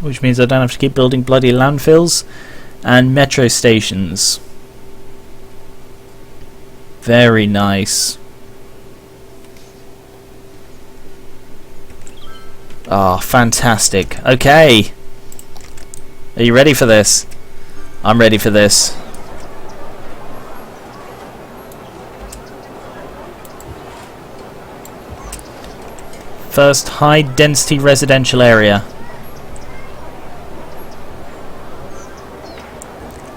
which means I don't have to keep building bloody landfills. And metro stations. Very nice. Ah, fantastic. Okay. Are you ready for this? I'm ready for this. First high density residential area.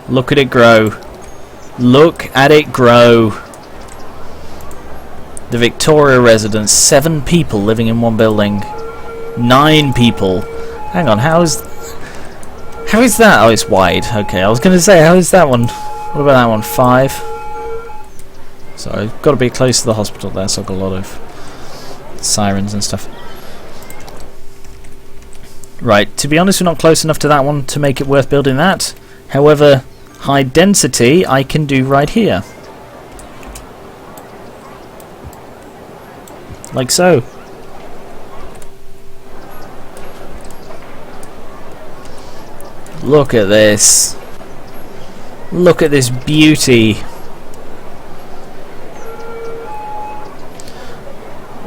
Look at it grow. Look at it grow. The Victoria residence. 7 people living in one building. 9 people. Hang on, how is that? Oh, it's wide. Okay, I was going to say, how is that one? What about that one? 5. So I've got to be close to the hospital there, so I've got a lot of sirens and stuff. Right, to be honest, we're not close enough to that one to make it worth building that. However, high density I can do right here. Like so. Look at this. Look at this beauty.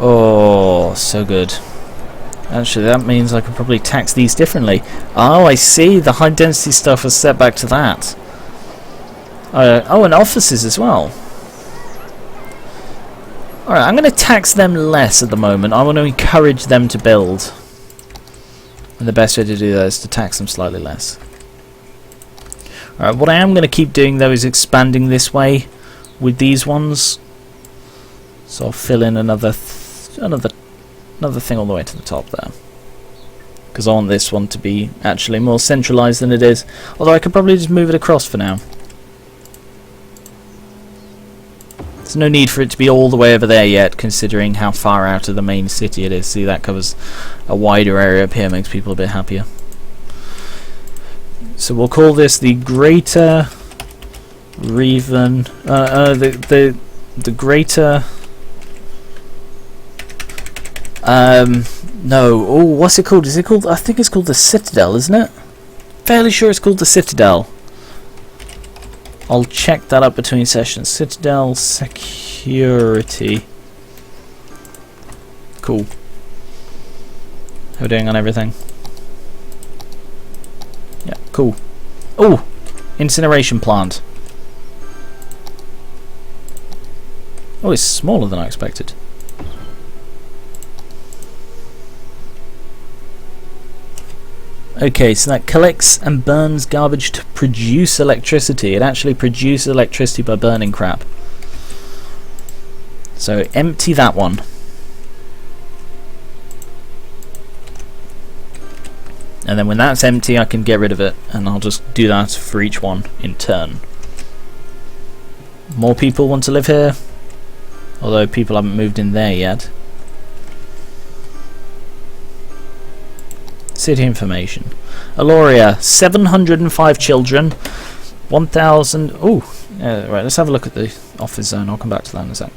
Oh, so good. Actually, that means I could probably tax these differently. Oh, I see. The high density stuff was set back to that. Oh, and offices as well. Alright, I'm going to tax them less at the moment. I want to encourage them to build. And the best way to do that is to tax them slightly less. Alright, what I am going to keep doing though is expanding this way with these ones. So I'll fill in another thing all the way to the top there. Because I want this one to be actually more centralised than it is. Although I could probably just move it across for now. There's no need for it to be all the way over there yet, considering how far out of the main city it is. See, that covers a wider area up here, makes people a bit happier. So we'll call this the Gar1onriva, the Greater. No. Oh, what's it called? Is it called? I think it's called the Citadel, isn't it? Fairly sure it's called the Citadel. I'll check that up between sessions. Citadel security. Cool. How are we doing on everything? Yeah, cool. Oh! Incineration plant. Oh, it's smaller than I expected. Okay, so that collects and burns garbage to produce electricity. It actually produces electricity by burning crap. So empty that one. And then when that's empty I can get rid of it, and I'll just do that for each one in turn. More people want to live here, although people haven't moved in there yet. City information. Aloria, 705 children. 1,000. Oh, right. Let's have a look at the office zone. I'll come back to that in a sec.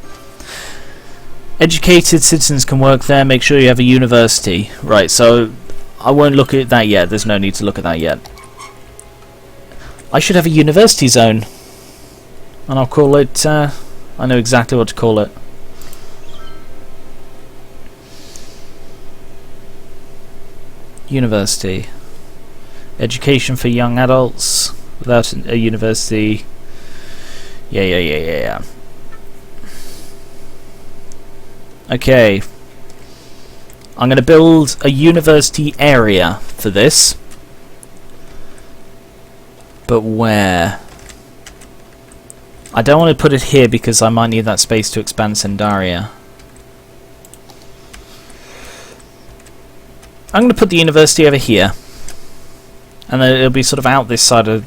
Educated citizens can work there. Make sure you have a university. Right. So I won't look at that yet. There's no need to look at that yet. I should have a university zone, and I'll call it. I know exactly what to call it. University. Education for young adults without a university. Yeah. Okay. I'm going to build a university area for this. But where? I don't want to put it here because I might need that space to expand Sendaria. I'm going to put the university over here, and then it'll be sort of out this side of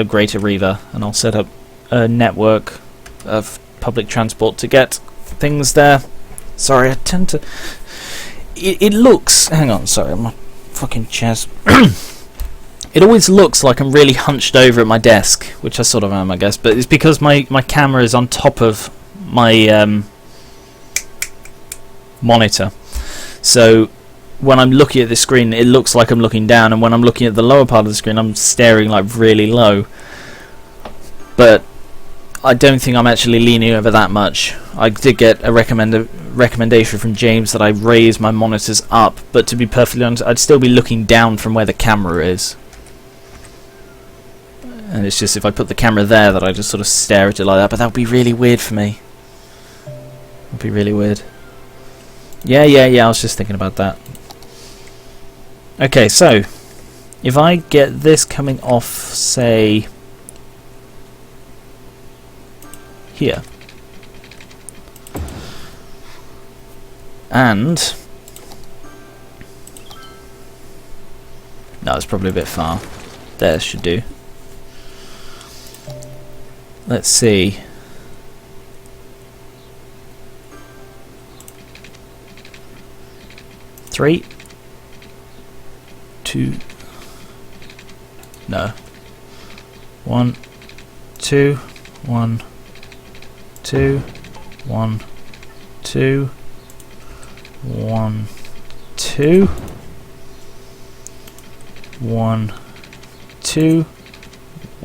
Greater Riva, and I'll set up a network of public transport to get things there. Sorry, I tend to. It looks. Hang on, sorry, my fucking chest. It always looks like I'm really hunched over at my desk, which I sort of am, I guess, but it's because my camera is on top of my monitor. So when I'm looking at the screen, it looks like I'm looking down, and when I'm looking at the lower part of the screen, I'm staring like really low. But I don't think I'm actually leaning over that much. I did get a recommendation from James that I raise my monitors up, but to be perfectly honest, I'd still be looking down from where the camera is. And it's just if I put the camera there that I just sort of stare at it like that, but that would be really weird for me. It would be really weird. Yeah, I was just thinking about that. Okay, so if I get this coming off, say, here, and no, it's probably a bit far. There should do. Let's see. Three. 2. No. 1, 2, 1, 2, 1, 2, 1, 2, 1, 2,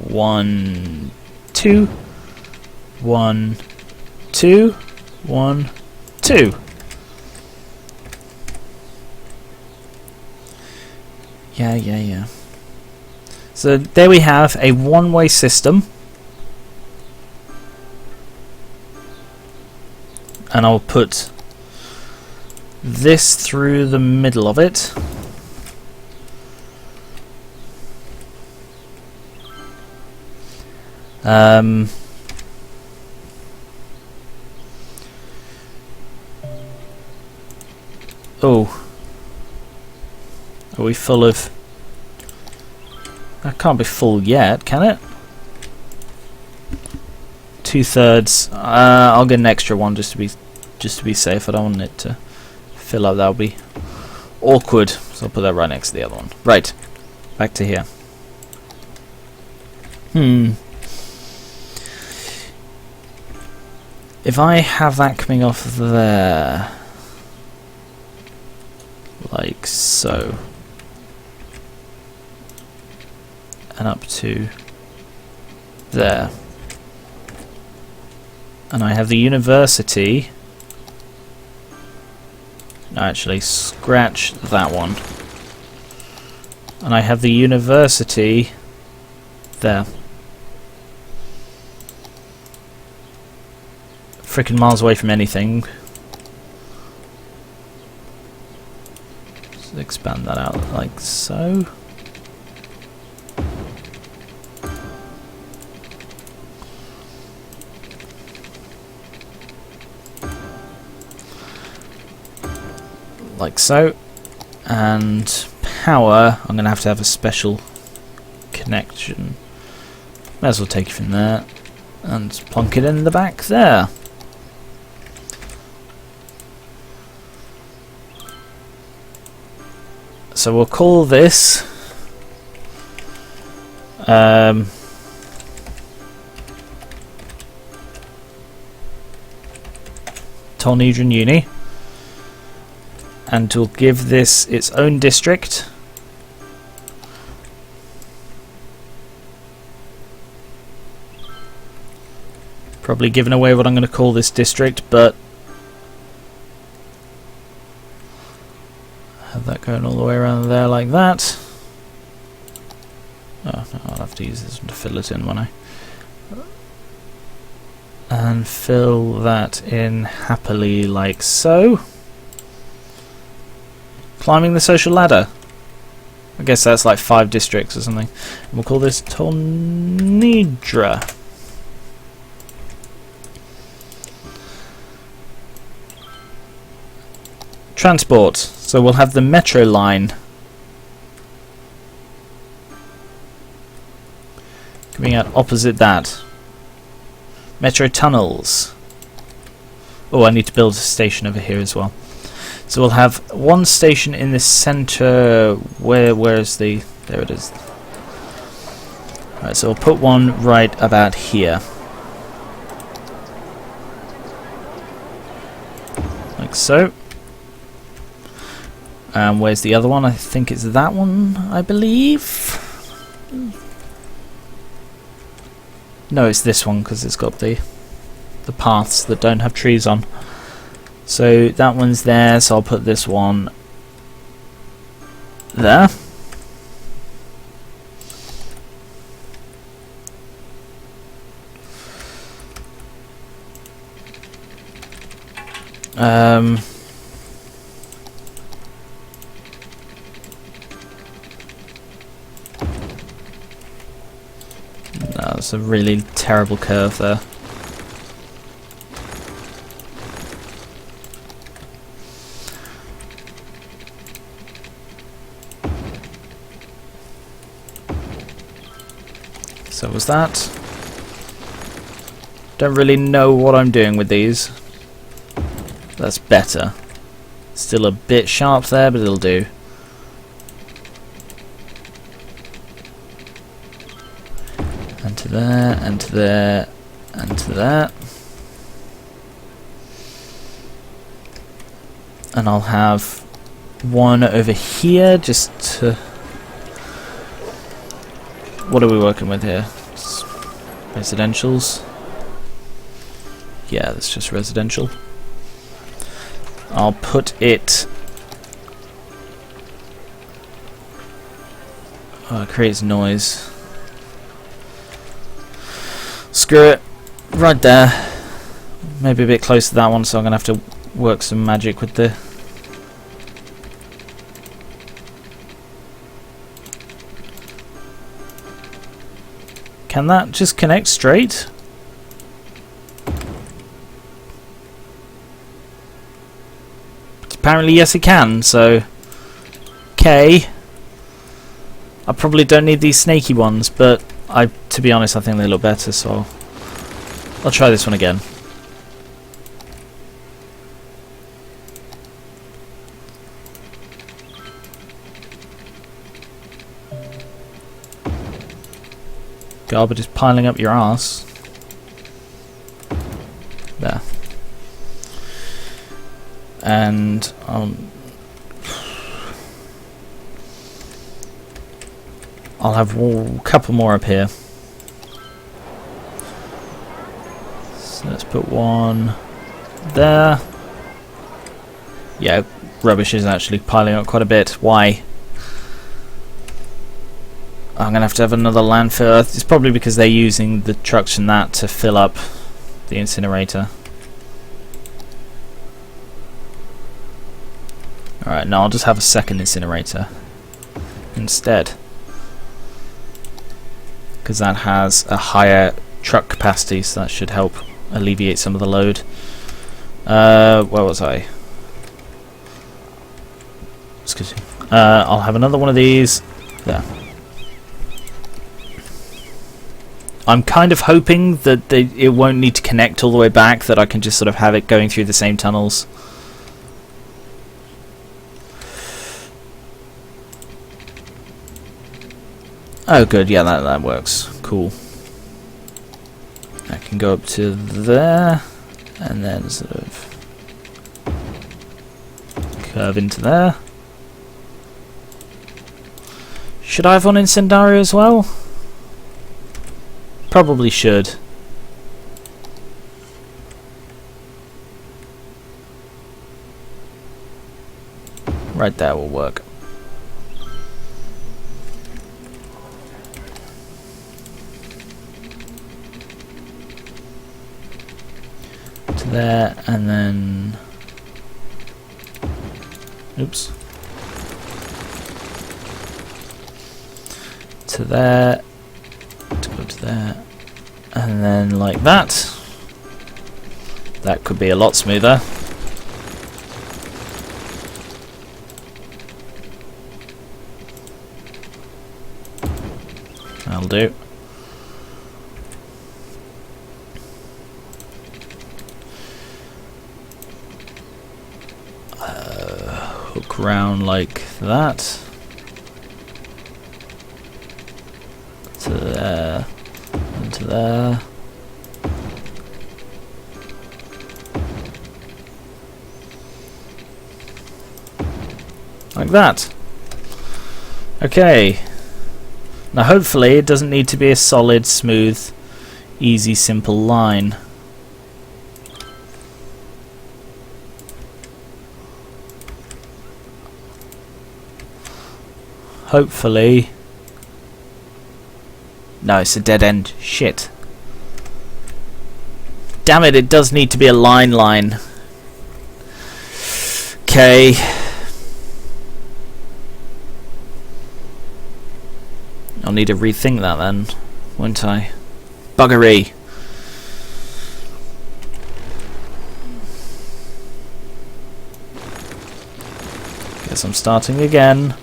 1, 2, 1, 2, 1, 2. Yeah. So there we have a one-way system, and I'll put this through the middle of it. Oh. Are we full of... That can't be full yet, can it? 2/3. I'll get an extra one just to be safe. I don't want it to fill up. That would be awkward. So I'll put that right next to the other one. Right. Back to here. If I have that coming off there, like so, and up to there, and I have the university. No, actually, scratch that one. And I have the university there. Frickin' miles away from anything. Let's expand that out like so. Like so. And power, I'm going to have a special connection. May as well take it from there and plonk it in the back there. So we'll call this Tolnedran Uni, and we'll give this its own district. Probably giving away what I'm going to call this district, but have that going all the way around there like that. Oh, no, I'll have to use this one to fill it in, won't I? And fill that in happily like so. Climbing the social ladder. I guess that's like 5 districts or something. And we'll call this Tolnedran. Transport. So we'll have the metro line coming out opposite that. Metro tunnels. Oh, I need to build a station over here as well. So we'll have one station in the center. Where's the... There it is. Alright, so we'll put one right about here. Like so. And where's the other one? I think it's that one, I believe. No, it's this one because it's got the paths that don't have trees on. So that one's there, so I'll put this one there. That's a really terrible curve there. So was that. Don't really know what I'm doing with these. That's better. Still a bit sharp there, but it'll do. And to there, and to there, and to there. And I'll have one over here just to... What are we working with here? Just residentials? Yeah, that's just residential. I'll put it... Oh, it creates noise. Screw it. Right there. Maybe a bit close to that one, so I'm going to have to work some magic with the... Can that just connect straight? Apparently yes it can, so... Okay. I probably don't need these snaky ones, but to be honest I think they look better, so I'll try this one again. Garbage is piling up your ass. There. And I'll have a couple more up here. So let's put one there. Yeah, rubbish is actually piling up quite a bit. Why? I'm going to have another landfill. It's probably because they're using the trucks and that to fill up the incinerator. Alright, no, I'll just have a second incinerator instead. Because that has a higher truck capacity, so that should help alleviate some of the load. Where was I? Excuse me. I'll have another one of these. There. I'm kind of hoping that it won't need to connect all the way back, that I can just sort of have it going through the same tunnels. Oh good, yeah, that works. Cool. I can go up to there, and then sort of Curve into there. Should I have one incendiary as well? Probably should. Right there will work. To there, and then... Oops. To there. To go to there. And then like that. That could be a lot smoother. That'll do. Hook round like that. To there. And to there. Like that. Okay. Now hopefully it doesn't need to be a solid, smooth, easy, simple line. Hopefully... No, it's a dead end. Shit. Damn it, it does need to be a line. Okay. I'll need to rethink that then, won't I? Buggery. Guess I'm starting again.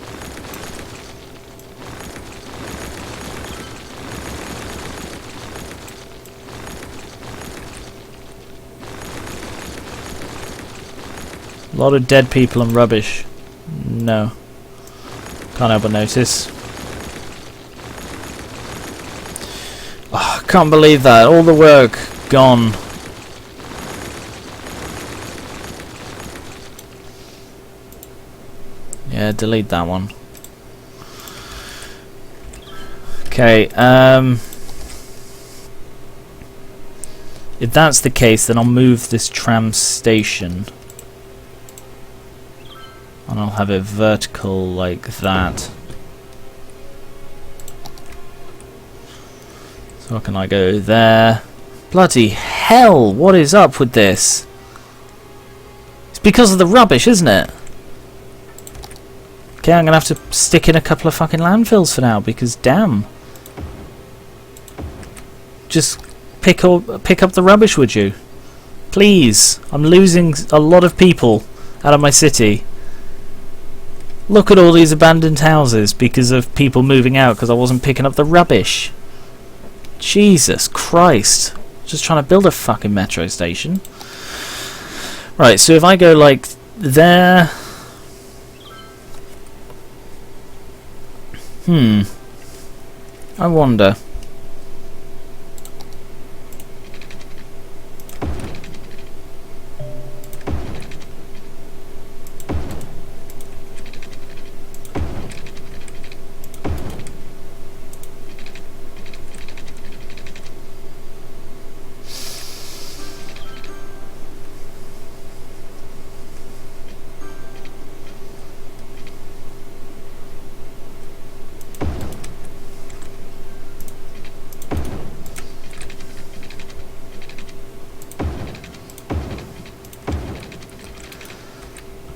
A lot of dead people and rubbish. No. Can't help but notice. Oh, I can't believe that. All the work gone. Yeah, delete that one. Okay, if that's the case, then I'll move this tram station. And I'll have it vertical like that. So can I go there? Bloody hell, what is up with this? It's because of the rubbish, isn't it? Okay, I'm gonna have to stick in a couple of fucking landfills for now, because damn. Just pick up the rubbish, would you? Please. I'm losing a lot of people out of my city. Look at all these abandoned houses because of people moving out because I wasn't picking up the rubbish. Jesus Christ. Just trying to build a fucking metro station. Right, so if I go like there... I wonder.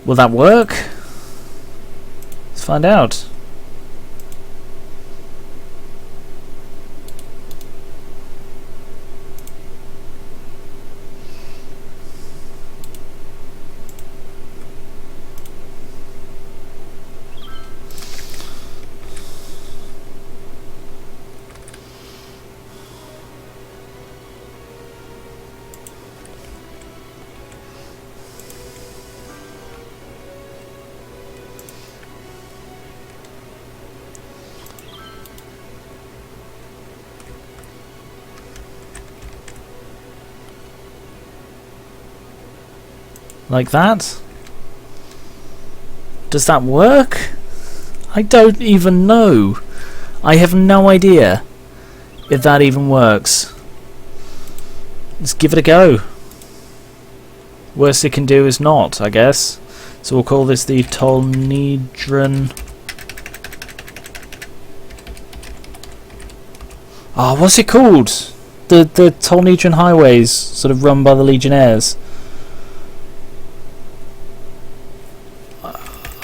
Will that work? Let's find out. Like that. Does that work? I don't even know. I have no idea if that even works. Let's give it a go. Worst it can do is not, I guess. So we'll call this the Tolnedran. Oh, what's it called? The Tolnedran highways, sort of run by the Legionnaires.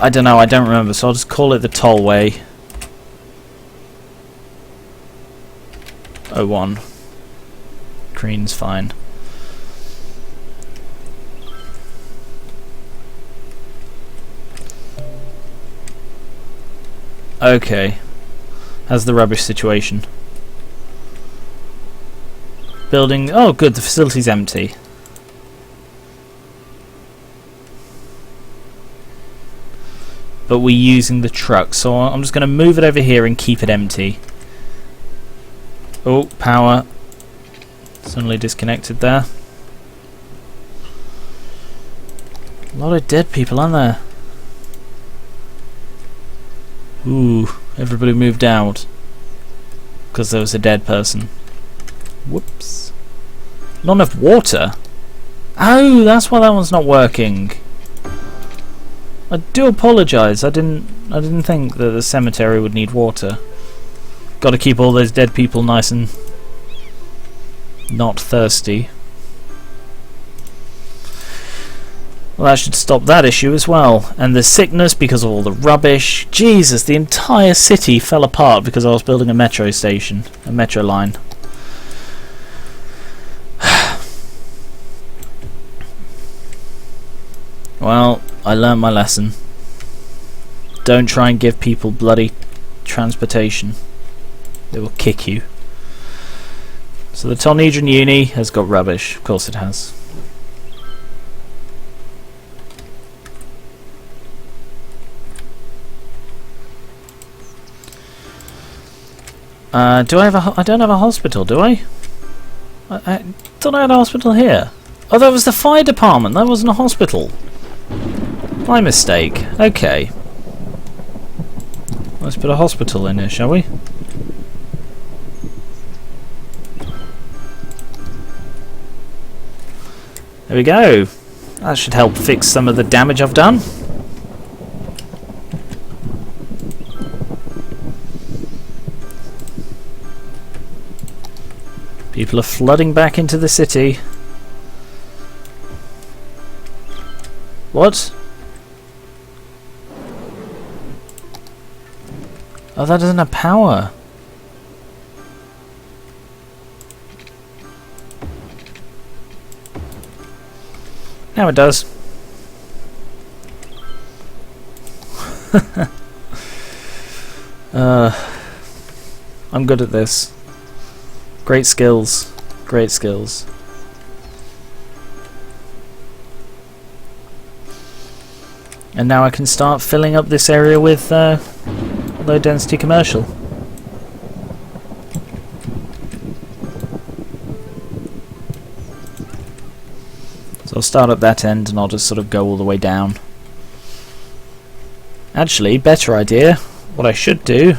I don't know, I don't remember, so I'll just call it the Tollway. 01. Green's fine. Okay. How's the rubbish situation? Building... Oh, good, the facility's empty. But we're using the truck, so I'm just going to move it over here and keep it empty. Oh, power. Suddenly disconnected there. A lot of dead people, aren't there? Ooh, everybody moved out. Because there was a dead person. Whoops. Not enough water? Oh, that's why that one's not working. I do apologise. I didn't think that the cemetery would need water. Got to keep all those dead people nice and not thirsty. Well, that should stop that issue as well. And the sickness because of all the rubbish. Jesus, the entire city fell apart because I was building a metro station, a metro line. Well, I learned my lesson. Don't try and give people bloody transportation. They will kick you. So the Tolnedran Uni has got rubbish. Of course it has. Do I have a... I don't have a hospital, do I? I thought I had a hospital here. Oh, that was the fire department. That wasn't a hospital. My mistake. Okay. Let's put a hospital in here, shall we? There we go. That should help fix some of the damage I've done. People are flooding back into the city. What? Oh, that doesn't have power. Now it does. I'm good at this. Great skills. Great skills. And now I can start filling up this area with low density commercial. So I'll start at that end and I'll just sort of go all the way down. Actually, better idea. What I should do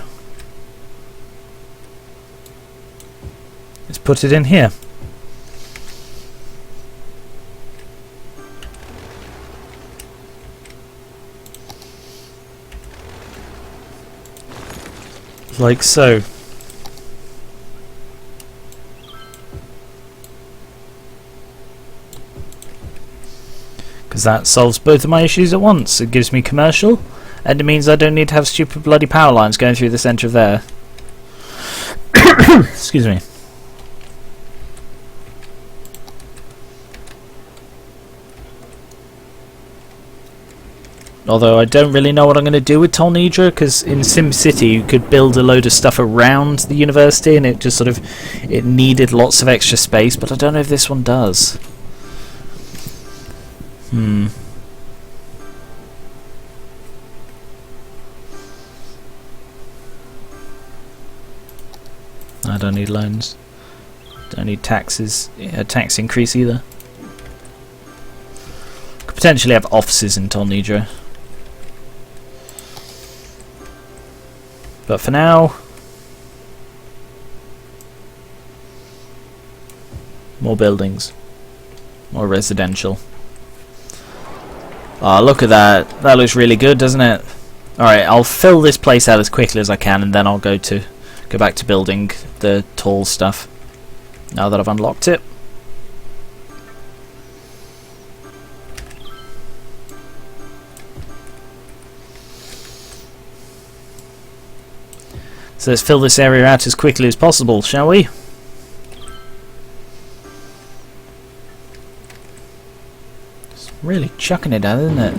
is put it in here. Like so. Because that solves both of my issues at once. It gives me commercial, and it means I don't need to have stupid bloody power lines going through the centre of there. Excuse me. Although I don't really know what I'm going to do with Tolnedran, because in SimCity you could build a load of stuff around the university and it just sort of, it needed lots of extra space, but I don't know if this one does. I don't need loans. Don't need taxes, tax increase either. Could potentially have offices in Tolnedran. But for now, more buildings, more residential. Oh, look at that. That looks really good, doesn't it? Alright, I'll fill this place out as quickly as I can, and then I'll go back to building the tall stuff now that I've unlocked it. So let's fill this area out as quickly as possible, shall we? It's really chucking it down, isn't it?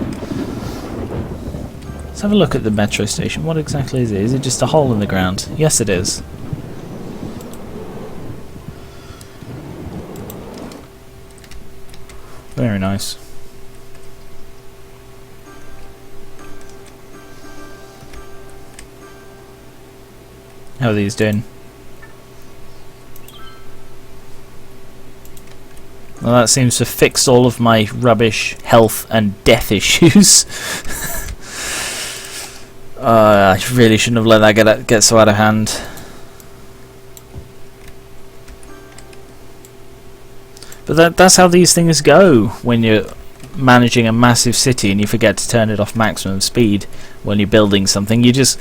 Let's have a look at the metro station. What exactly is it? Is it just a hole in the ground? Yes, it is. Very nice. How are these doing? Well, that seems to fix all of my rubbish health and death issues. I really shouldn't have let that get so out of hand. But that's how these things go when you're managing a massive city and you forget to turn it off maximum speed when you're building something. You just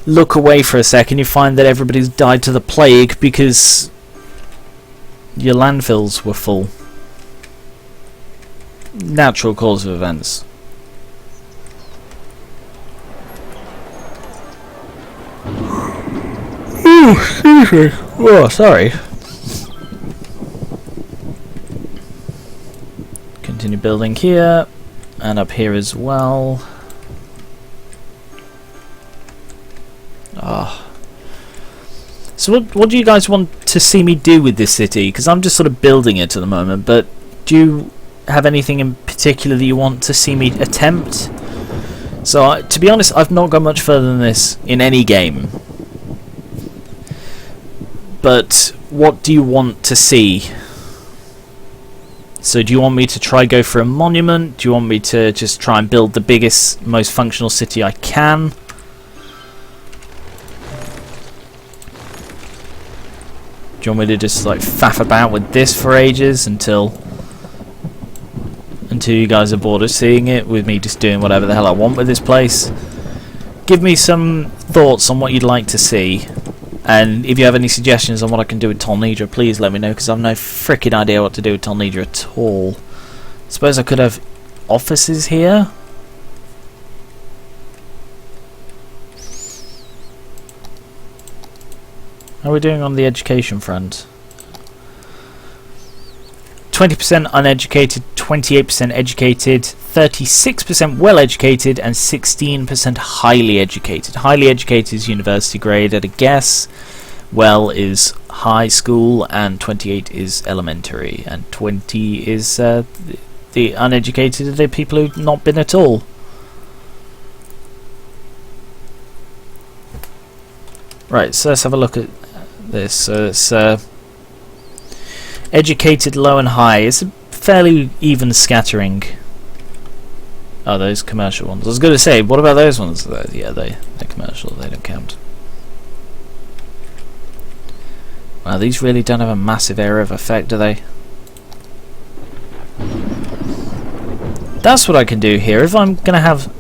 look away for a second, you find that everybody's died to the plague because your landfills were full. Natural cause of events. Excuse me. Oh, sorry. Continue building here and up here as well. Ah. So what do you guys want to see me do with this city? Because I'm just sort of building it at the moment, but do you have anything in particular that you want to see me attempt? So to be honest, I've not gone much further than this in any game. But what do you want to see? So do you want me to try go for a monument? Do you want me to just try and build the biggest, most functional city I can? Do you want me to just like faff about with this for ages until you guys are bored of seeing it with me just doing whatever the hell I want with this place? Give me some thoughts on what you'd like to see. And if you have any suggestions on what I can do with Tolnedran, please let me know, because I've no freaking idea what to do with Tolnedran at all. I suppose I could have offices here. How are we doing on the education front? 20% uneducated, 28% educated, 36% well educated, and 16% highly educated. Highly educated is university grade at a guess. Well is high school, and 28 is elementary, and 20 is the uneducated are the people who've not been at all. Right, so let's have a look at this. So it's educated, low and high. It's a fairly even scattering. Oh, those commercial ones. I was going to say, what about those ones? Yeah, they're commercial. They don't count. Wow, these really don't have a massive area of effect, do they? That's what I can do here. If I'm going to have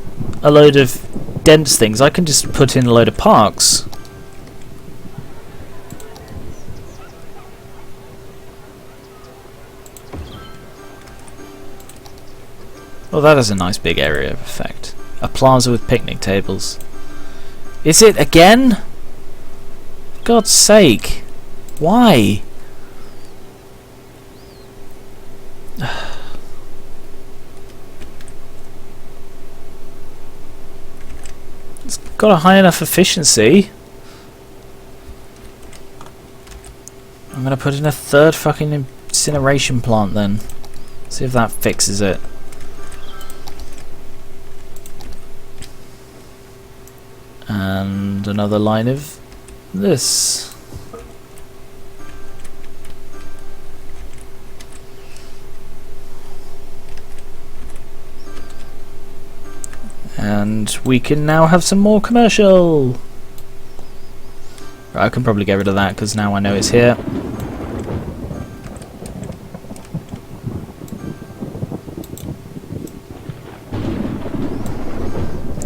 a load of dense things, I can just put in a load of parks. Well, that is a nice big area of effect. A plaza with picnic tables. Is it again? For God's sake. Why? It's got a high enough efficiency. I'm gonna put in a third fucking incineration plant then. See if that fixes it. And another line of this. And we can now have some more commercial. Right, I can probably get rid of that because now I know it's here.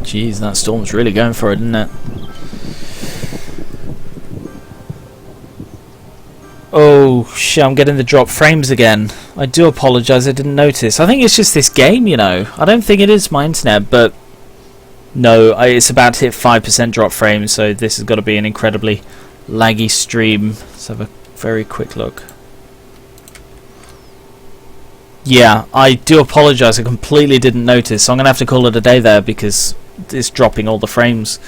Jeez, that storm's really going for it, isn't it? Oh shit, I'm getting the drop frames again. I do apologise, I didn't notice. I think it's just this game, you know. I don't think it is my internet, but no, it's about to hit 5% drop frames, so this has got to be an incredibly laggy stream. Let's have a very quick look. Yeah, I do apologise, I completely didn't notice, so I'm going to have to call it a day there because it's dropping all the frames.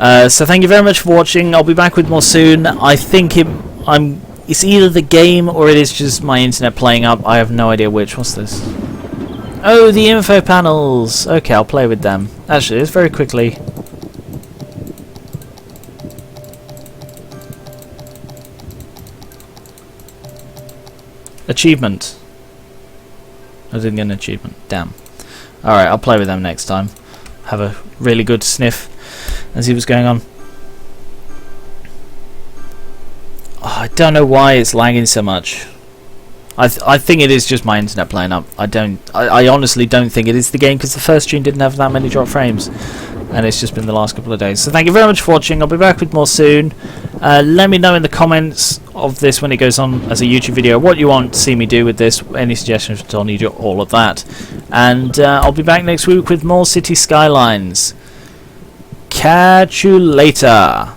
So thank you very much for watching. I'll be back with more soon. I think it's either the game or it is just my internet playing up. I have no idea which. What's this? Oh, the info panels. Okay, I'll play with them. Actually, it's very quickly. Achievement. I didn't get an achievement. Damn. Alright, I'll play with them next time. Have a really good sniff and see what's going on. Oh, I don't know why it's lagging so much. I think it is just my internet playing up. I honestly don't think it is the game because the first stream didn't have that many drop frames, and it's just been the last couple of days. So thank you very much for watching. I'll be back with more soon. Let me know in the comments of this when it goes on as a YouTube video what you want to see me do with this, any suggestions for Tolnedran, all of that. And I'll be back next week with more City Skylines. Catch you later.